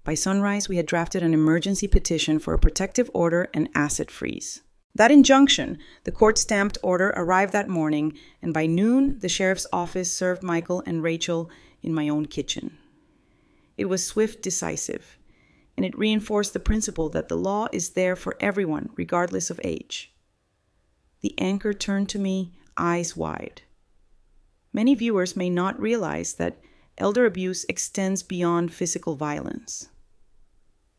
By sunrise, we had drafted an emergency petition for a protective order and asset freeze. That injunction, the court-stamped order, arrived that morning, and by noon, the sheriff's office served Michael and Rachel in my own kitchen. It was swift, decisive, and it reinforced the principle that the law is there for everyone, regardless of age. The anchor turned to me, eyes wide. Many viewers may not realize that elder abuse extends beyond physical violence.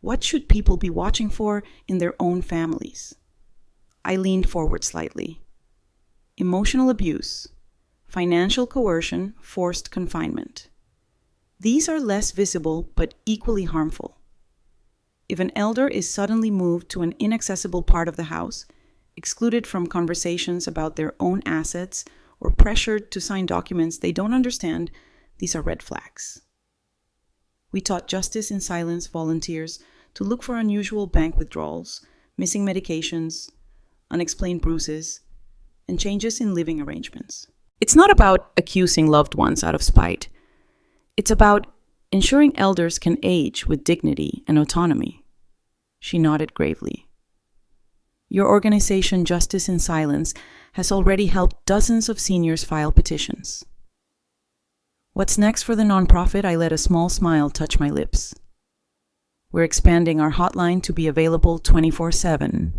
What should people be watching for in their own families? I leaned forward slightly. Emotional abuse, financial coercion, forced confinement. These are less visible but equally harmful. If an elder is suddenly moved to an inaccessible part of the house, excluded from conversations about their own assets, or pressured to sign documents they don't understand, these are red flags. We taught Justice in Silence volunteers to look for unusual bank withdrawals, missing medications, unexplained bruises, and changes in living arrangements. It's not about accusing loved ones out of spite. It's about ensuring elders can age with dignity and autonomy. She nodded gravely. Your organization, Justice in Silence, has already helped dozens of seniors file petitions. What's next for the nonprofit? I let a small smile touch my lips. We're expanding our hotline to be available 24/7.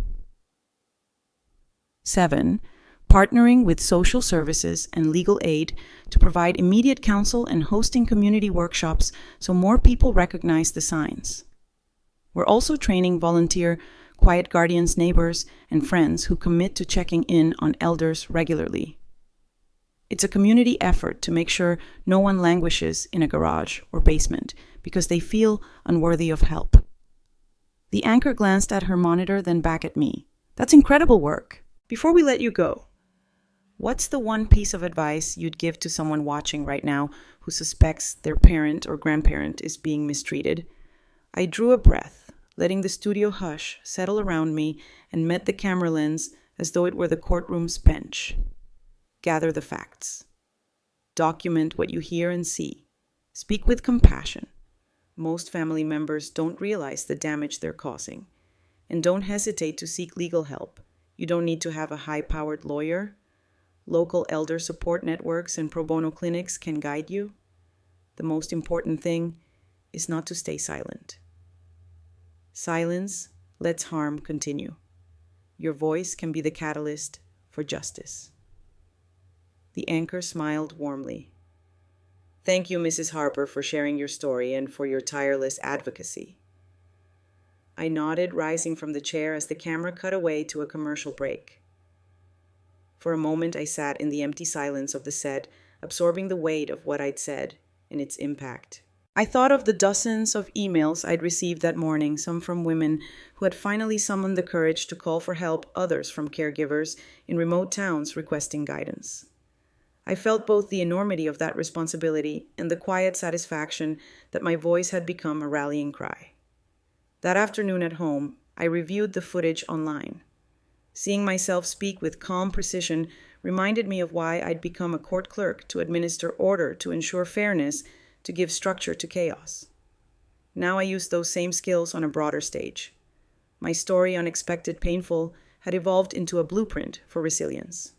7. Partnering with social services and legal aid to provide immediate counsel and hosting community workshops so more people recognize the signs. We're also training volunteer quiet guardians, neighbors, and friends who commit to checking in on elders regularly. It's a community effort to make sure no one languishes in a garage or basement because they feel unworthy of help. The anchor glanced at her monitor, then back at me. That's incredible work. Before we let you go, what's the one piece of advice you'd give to someone watching right now who suspects their parent or grandparent is being mistreated? I drew a breath, letting the studio hush settle around me, and met the camera lens as though it were the courtroom's bench. Gather the facts. Document what you hear and see. Speak with compassion. Most family members don't realize the damage they're causing. And don't hesitate to seek legal help. You don't need to have a high-powered lawyer. Local elder support networks and pro bono clinics can guide you. The most important thing is not to stay silent. Silence lets harm continue. Your voice can be the catalyst for justice. The anchor smiled warmly. Thank you, Mrs. Harper, for sharing your story and for your tireless advocacy. I nodded, rising from the chair as the camera cut away to a commercial break. For a moment, I sat in the empty silence of the set, absorbing the weight of what I'd said and its impact. I thought of the dozens of emails I'd received that morning, some from women who had finally summoned the courage to call for help, others from caregivers in remote towns requesting guidance. I felt both the enormity of that responsibility and the quiet satisfaction that my voice had become a rallying cry. That afternoon at home, I reviewed the footage online. Seeing myself speak with calm precision reminded me of why I'd become a court clerk, to administer order, to ensure fairness, to give structure to chaos. Now I used those same skills on a broader stage. My story, unexpected, painful, had evolved into a blueprint for resilience.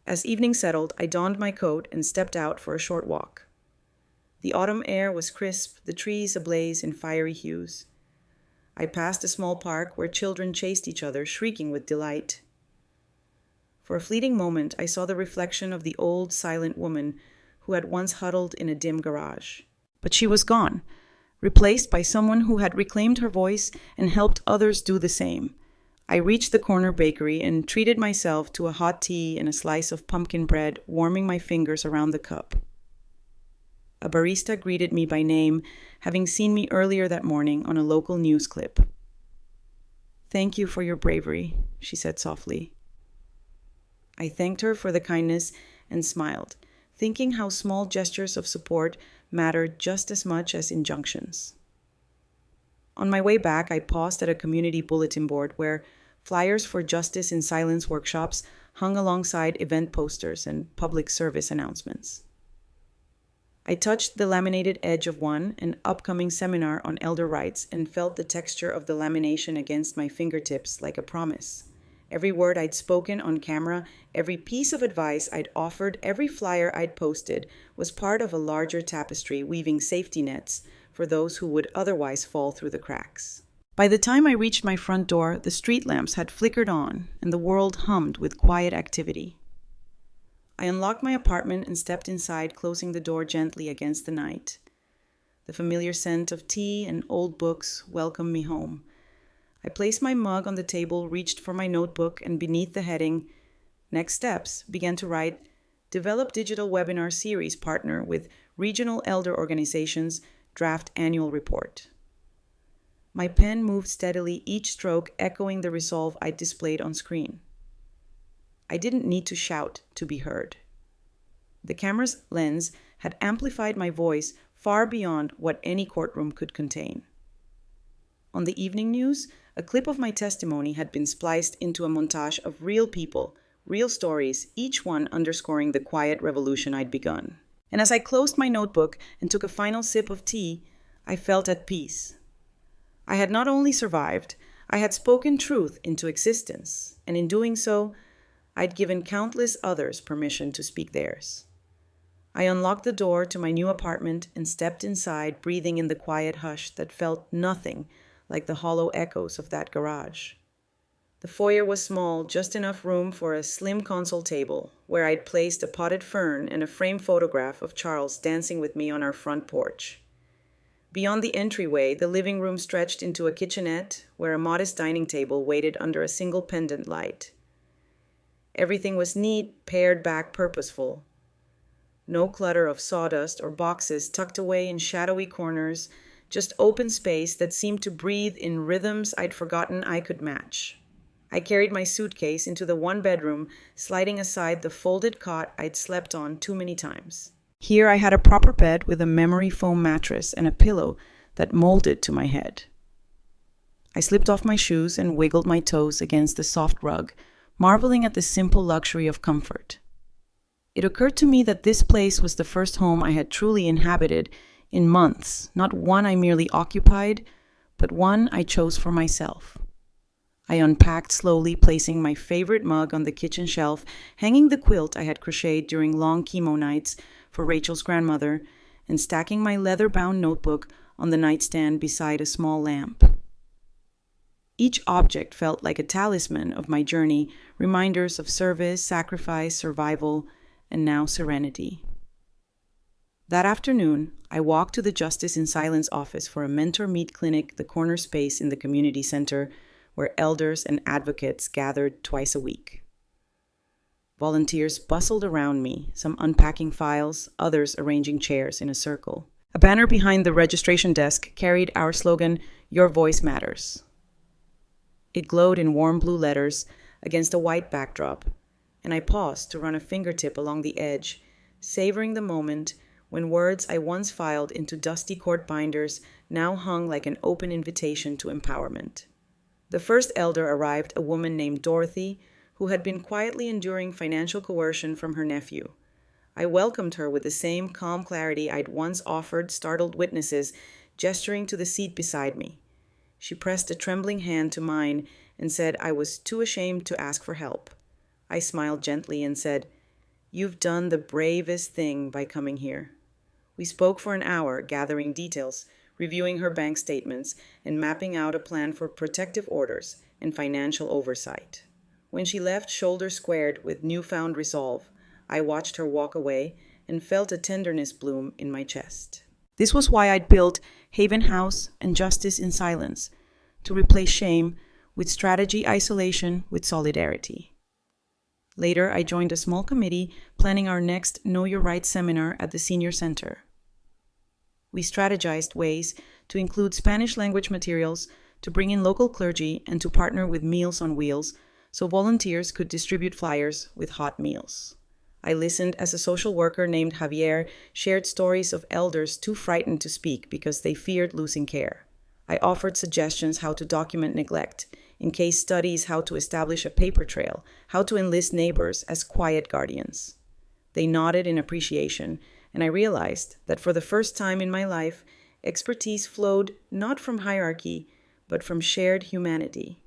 As evening settled, I donned my coat and stepped out for a short walk. The autumn air was crisp, the trees ablaze in fiery hues. I passed a small park where children chased each other, shrieking with delight. For a fleeting moment, I saw the reflection of the old, silent woman who had once huddled in a dim garage. But she was gone, replaced by someone who had reclaimed her voice and helped others do the same. I reached the corner bakery and treated myself to a hot tea and a slice of pumpkin bread, warming my fingers around the cup. A barista greeted me by name, having seen me earlier that morning on a local news clip. "Thank you for your bravery," she said softly. I thanked her for the kindness and smiled, thinking how small gestures of support mattered just as much as injunctions. On my way back, I paused at a community bulletin board where flyers for Justice in Silence workshops hung alongside event posters and public service announcements. I touched the laminated edge of one, an upcoming seminar on elder rights, and felt the texture of the lamination against my fingertips like a promise. Every word I'd spoken on camera, every piece of advice I'd offered, every flyer I'd posted was part of a larger tapestry weaving safety nets for those who would otherwise fall through the cracks. By the time I reached my front door, the street lamps had flickered on and the world hummed with quiet activity. I unlocked my apartment and stepped inside, closing the door gently against the night. The familiar scent of tea and old books welcomed me home. I placed my mug on the table, reached for my notebook, and beneath the heading, Next Steps, began to write, Develop Digital Webinar Series Partner with Regional Elder Organizations, Draft Annual Report. My pen moved steadily, each stroke echoing the resolve I displayed on screen. I didn't need to shout to be heard. The camera's lens had amplified my voice far beyond what any courtroom could contain. On the evening news, a clip of my testimony had been spliced into a montage of real people, real stories, each one underscoring the quiet revolution I'd begun. And as I closed my notebook and took a final sip of tea, I felt at peace. I had not only survived, I had spoken truth into existence, and in doing so, I'd given countless others permission to speak theirs. I unlocked the door to my new apartment and stepped inside, breathing in the quiet hush that felt nothing like the hollow echoes of that garage. The foyer was small, just enough room for a slim console table, where I'd placed a potted fern and a framed photograph of Charles dancing with me on our front porch. Beyond the entryway, the living room stretched into a kitchenette, where a modest dining table waited under a single pendant light. Everything was neat, pared back, purposeful. No clutter of sawdust or boxes tucked away in shadowy corners, just open space that seemed to breathe in rhythms I'd forgotten I could match. I carried my suitcase into the one bedroom, sliding aside the folded cot I'd slept on too many times. Here I had a proper bed with a memory foam mattress and a pillow that molded to my head. I slipped off my shoes and wiggled my toes against the soft rug, marveling at the simple luxury of comfort. It occurred to me that this place was the first home I had truly inhabited in months, not one I merely occupied, but one I chose for myself. I unpacked slowly, placing my favorite mug on the kitchen shelf, hanging the quilt I had crocheted during long chemo nights for Rachel's grandmother, and stacking my leather-bound notebook on the nightstand beside a small lamp. Each object felt like a talisman of my journey, reminders of service, sacrifice, survival, and now serenity. That afternoon, I walked to the Justice in Silence office for a mentor meet clinic, the corner space in the community center where elders and advocates gathered twice a week. Volunteers bustled around me, some unpacking files, others arranging chairs in a circle. A banner behind the registration desk carried our slogan, Your Voice Matters. It glowed in warm blue letters against a white backdrop, and I paused to run a fingertip along the edge, savoring the moment when words I once filed into dusty court binders now hung like an open invitation to empowerment. The first elder arrived, a woman named Dorothy, who had been quietly enduring financial coercion from her nephew. I welcomed her with the same calm clarity I'd once offered startled witnesses, gesturing to the seat beside me. She pressed a trembling hand to mine and said I was too ashamed to ask for help. I smiled gently and said, "You've done the bravest thing by coming here." We spoke for an hour, gathering details, reviewing her bank statements, and mapping out a plan for protective orders and financial oversight. When she left, shoulders squared with newfound resolve, I watched her walk away and felt a tenderness bloom in my chest. This was why I'd built Haven House and Justice in Silence, to replace shame with strategy, isolation with solidarity. Later, I joined a small committee planning our next Know Your Rights seminar at the Senior Center. We strategized ways to include Spanish language materials, to bring in local clergy, and to partner with Meals on Wheels so volunteers could distribute flyers with hot meals. I listened as a social worker named Javier shared stories of elders too frightened to speak because they feared losing care. I offered suggestions how to document neglect, in case studies how to establish a paper trail, how to enlist neighbors as quiet guardians. They nodded in appreciation, and I realized that for the first time in my life, expertise flowed not from hierarchy, but from shared humanity.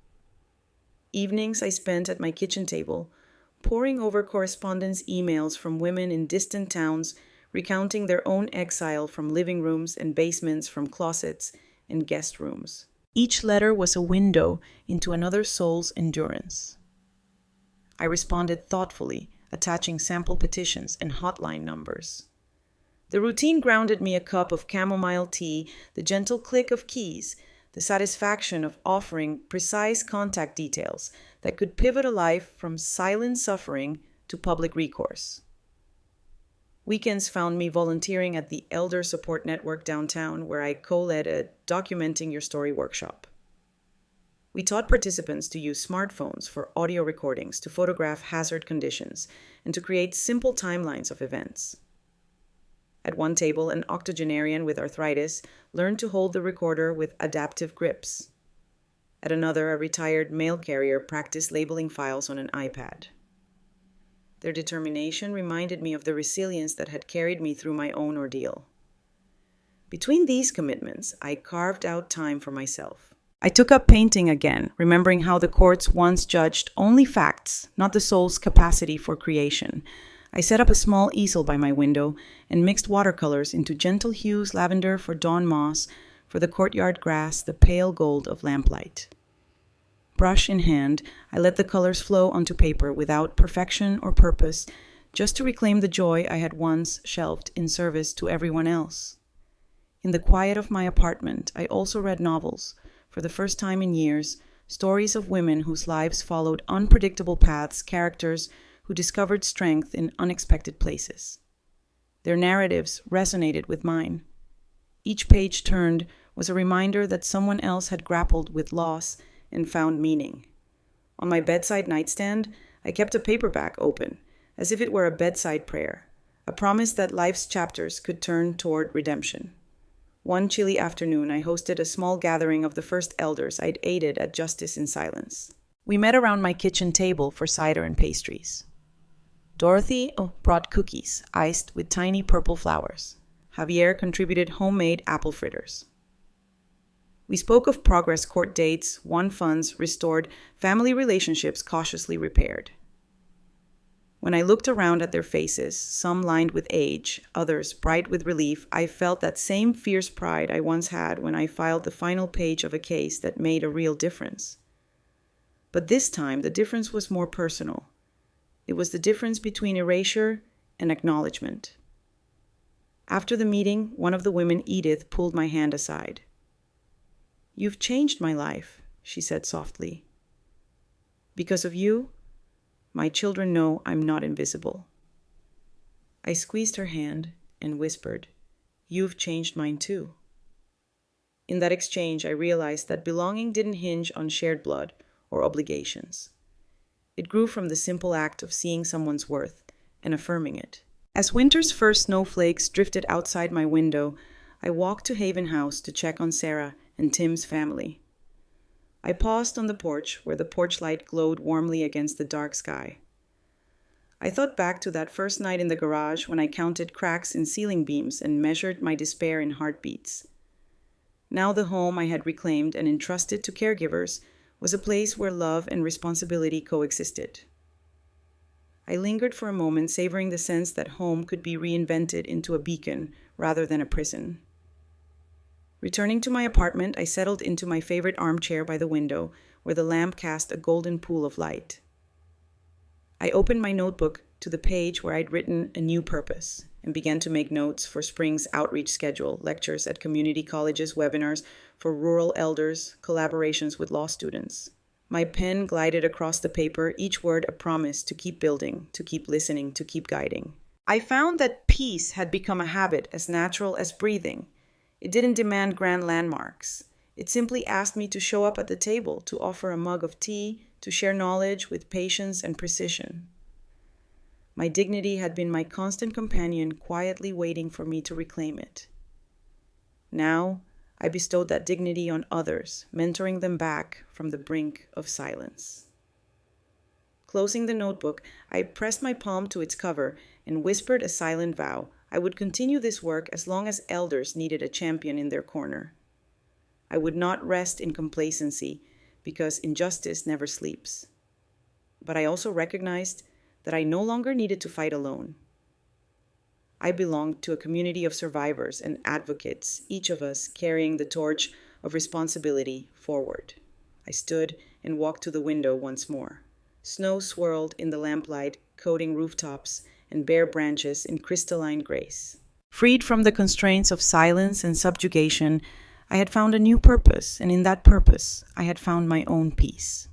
Evenings I spent at my kitchen table, poring over correspondence emails from women in distant towns, recounting their own exile from living rooms and basements, from closets and guest rooms. Each letter was a window into another soul's endurance. I responded thoughtfully, attaching sample petitions and hotline numbers. The routine grounded me a cup of chamomile tea, the gentle click of keys, the satisfaction of offering precise contact details that could pivot a life from silent suffering to public recourse. Weekends found me volunteering at the Elder Support Network downtown, where I co-led a Documenting Your Story workshop. We taught participants to use smartphones for audio recordings, to photograph hazard conditions, and to create simple timelines of events. At one table, an octogenarian with arthritis learned to hold the recorder with adaptive grips. At another, a retired mail carrier practiced labeling files on an iPad. Their determination reminded me of the resilience that had carried me through my own ordeal. Between these commitments, I carved out time for myself. I took up painting again, remembering how the courts once judged only facts, not the soul's capacity for creation. I set up a small easel by my window and mixed watercolors into gentle hues, lavender for dawn moss, for the courtyard grass, the pale gold of lamplight. Brush in hand, I let the colors flow onto paper without perfection or purpose, just to reclaim the joy I had once shelved in service to everyone else. In the quiet of my apartment, I also read novels, for the first time in years, stories of women whose lives followed unpredictable paths, characters who discovered strength in unexpected places. Their narratives resonated with mine. Each page turned was a reminder that someone else had grappled with loss and found meaning. On my bedside nightstand, I kept a paperback open, as if it were a bedside prayer, a promise that life's chapters could turn toward redemption. One chilly afternoon, I hosted a small gathering of the first elders I'd aided at Justice in Silence. We met around my kitchen table for cider and pastries. Dorothy brought cookies, iced with tiny purple flowers. Javier contributed homemade apple fritters. We spoke of progress, court dates, won funds restored, family relationships cautiously repaired. When I looked around at their faces, some lined with age, others bright with relief, I felt that same fierce pride I once had when I filed the final page of a case that made a real difference. But this time, the difference was more personal. It was the difference between erasure and acknowledgement. After the meeting, one of the women, Edith, pulled my hand aside. "You've changed my life," she said softly. "Because of you, my children know I'm not invisible." I squeezed her hand and whispered, "You've changed mine too." In that exchange, I realized that belonging didn't hinge on shared blood or obligations. It grew from the simple act of seeing someone's worth and affirming it. As winter's first snowflakes drifted outside my window, I walked to Haven House to check on Sarah and Tim's family. I paused on the porch where the porch light glowed warmly against the dark sky. I thought back to that first night in the garage when I counted cracks in ceiling beams and measured my despair in heartbeats. Now the home I had reclaimed and entrusted to caregivers was a place where love and responsibility coexisted. I lingered for a moment, savoring the sense that home could be reinvented into a beacon rather than a prison. Returning to my apartment, I settled into my favorite armchair by the window, where the lamp cast a golden pool of light. I opened my notebook to the page where I'd written a new purpose and began to make notes for spring's outreach schedule, lectures at community colleges, webinars for rural elders, collaborations with law students. My pen glided across the paper, each word a promise to keep building, to keep listening, to keep guiding. I found that peace had become a habit as natural as breathing. It didn't demand grand landmarks. It simply asked me to show up at the table, to offer a mug of tea, to share knowledge with patience and precision. My dignity had been my constant companion, quietly waiting for me to reclaim it. Now, I bestowed that dignity on others, mentoring them back from the brink of silence. Closing the notebook, I pressed my palm to its cover and whispered a silent vow. I would continue this work as long as elders needed a champion in their corner. I would not rest in complacency, because injustice never sleeps. But I also recognized that I no longer needed to fight alone. I belonged to a community of survivors and advocates, each of us carrying the torch of responsibility forward. I stood and walked to the window once more. Snow swirled in the lamplight, coating rooftops and bare branches in crystalline grace. Freed from the constraints of silence and subjugation, I had found a new purpose, and in that purpose, I had found my own peace.